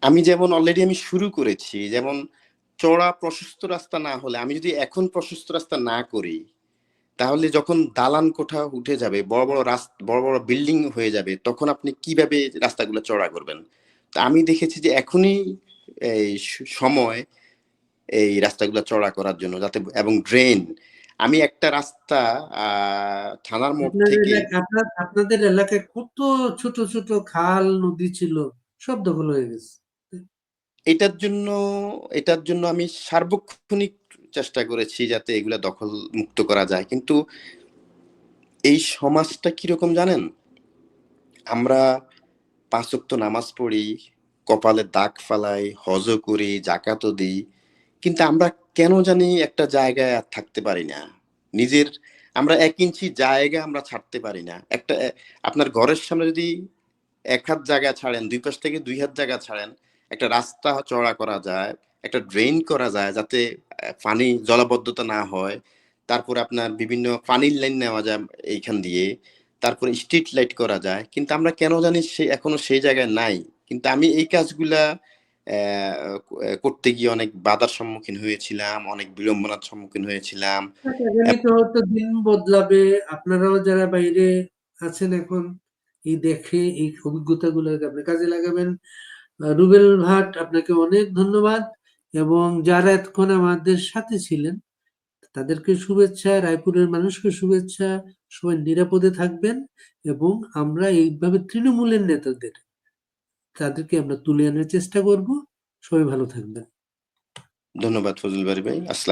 [SPEAKER 2] আমি যেমন অলরেডি আমি শুরু করেছি, যেমন চড়া প্রশস্ত রাস্তা না হলে, আমি যদি এখন প্রশস্ত রাস্তা না করি, তাহলে যখন দালান কোঠা উঠে যাবে, বড় বড় রাস্তা, বড় বড় বিল্ডিং হয়ে যাবে, তখন আপনি কিভাবে রাস্তাগুলো চড়া করবেন? তা আমি দেখেছি যে এখনই এই সময় এই রাস্তাগুলো চড়া করার জন্য, যাতে, এবং ড্রেন, আমি একটা রাস্তা থানার মোড় থেকে,
[SPEAKER 1] আপনাদের এলাকায় কত ছোট ছোট খাল নদী ছিল, সব দখল হয়ে গেছে।
[SPEAKER 2] এটার জন্য এটার জন্য আমি সার্বক্ষণিক চেষ্টা করেছি যাতে এগুলা দখল মুক্ত করা যায়। কিন্তু এই সমাজটা কিরকম জানেন? আমরা ৫ ওয়াক্ত নামাজ পড়ি, কপালে দাগ ফালাই, হজও করি, জাকাতও দিই। কিন্তু আমরা কেন জানি একটা জায়গায় আর থাকতে পারি না। নিজের আমরা ১ ইঞ্চি জায়গা আমরা ছাড়তে পারি না। আপনার ঘরের সামনে যদি ১ হাত জায়গা ছাড়েন, ২ পাশ থেকে ২ হাত জায়গা ছাড়েন, একটা রাস্তা চওড়া করা যায়, একটা ড্রেন করা যায় যাতে পানি জলাবদ্ধতা না হয়। তারপরে আপনার বিভিন্ন পানির লাইন নেওয়া যায় এইখান দিয়ে। তারপরে স্ট্রিট লাইট করা যায়। কিন্তু আমরা কেন জানি এখনো সেই জায়গায় নাই। কিন্তু আমি এই কাজগুলা করতে গিয়ে অনেক বাধার সম্মুখীন হয়েছিলাম, অনেক বিড়ম্বনার সম্মুখীন হয়েছিলাম।
[SPEAKER 1] আগামীতে
[SPEAKER 2] এবং
[SPEAKER 1] হয়তো দিন বদলাবে, আপনারাও যারা বাইরে আছেন এখন এই দেখে এই অভিজ্ঞতাগুলোকে আপনি কাজে লাগাবেন। রুবেল ভাট, আপনাকে অনেক ধন্যবাদ, এবং যারা এতক্ষণ আমাদের সাথে ছিলেন তাদেরকে শুভেচ্ছা, রায়পুরের মানুষকে শুভেচ্ছা। সবাই নিরাপদে থাকবেন, এবং আমরা এইভাবে তৃণমূলের নেতাদের তাদেরকে আমরা তুলে আনার চেষ্টা করব। সবাই ভালো থাকবেন।
[SPEAKER 2] ধন্যবাদ ফজল বারী ভাই। আসসালাম।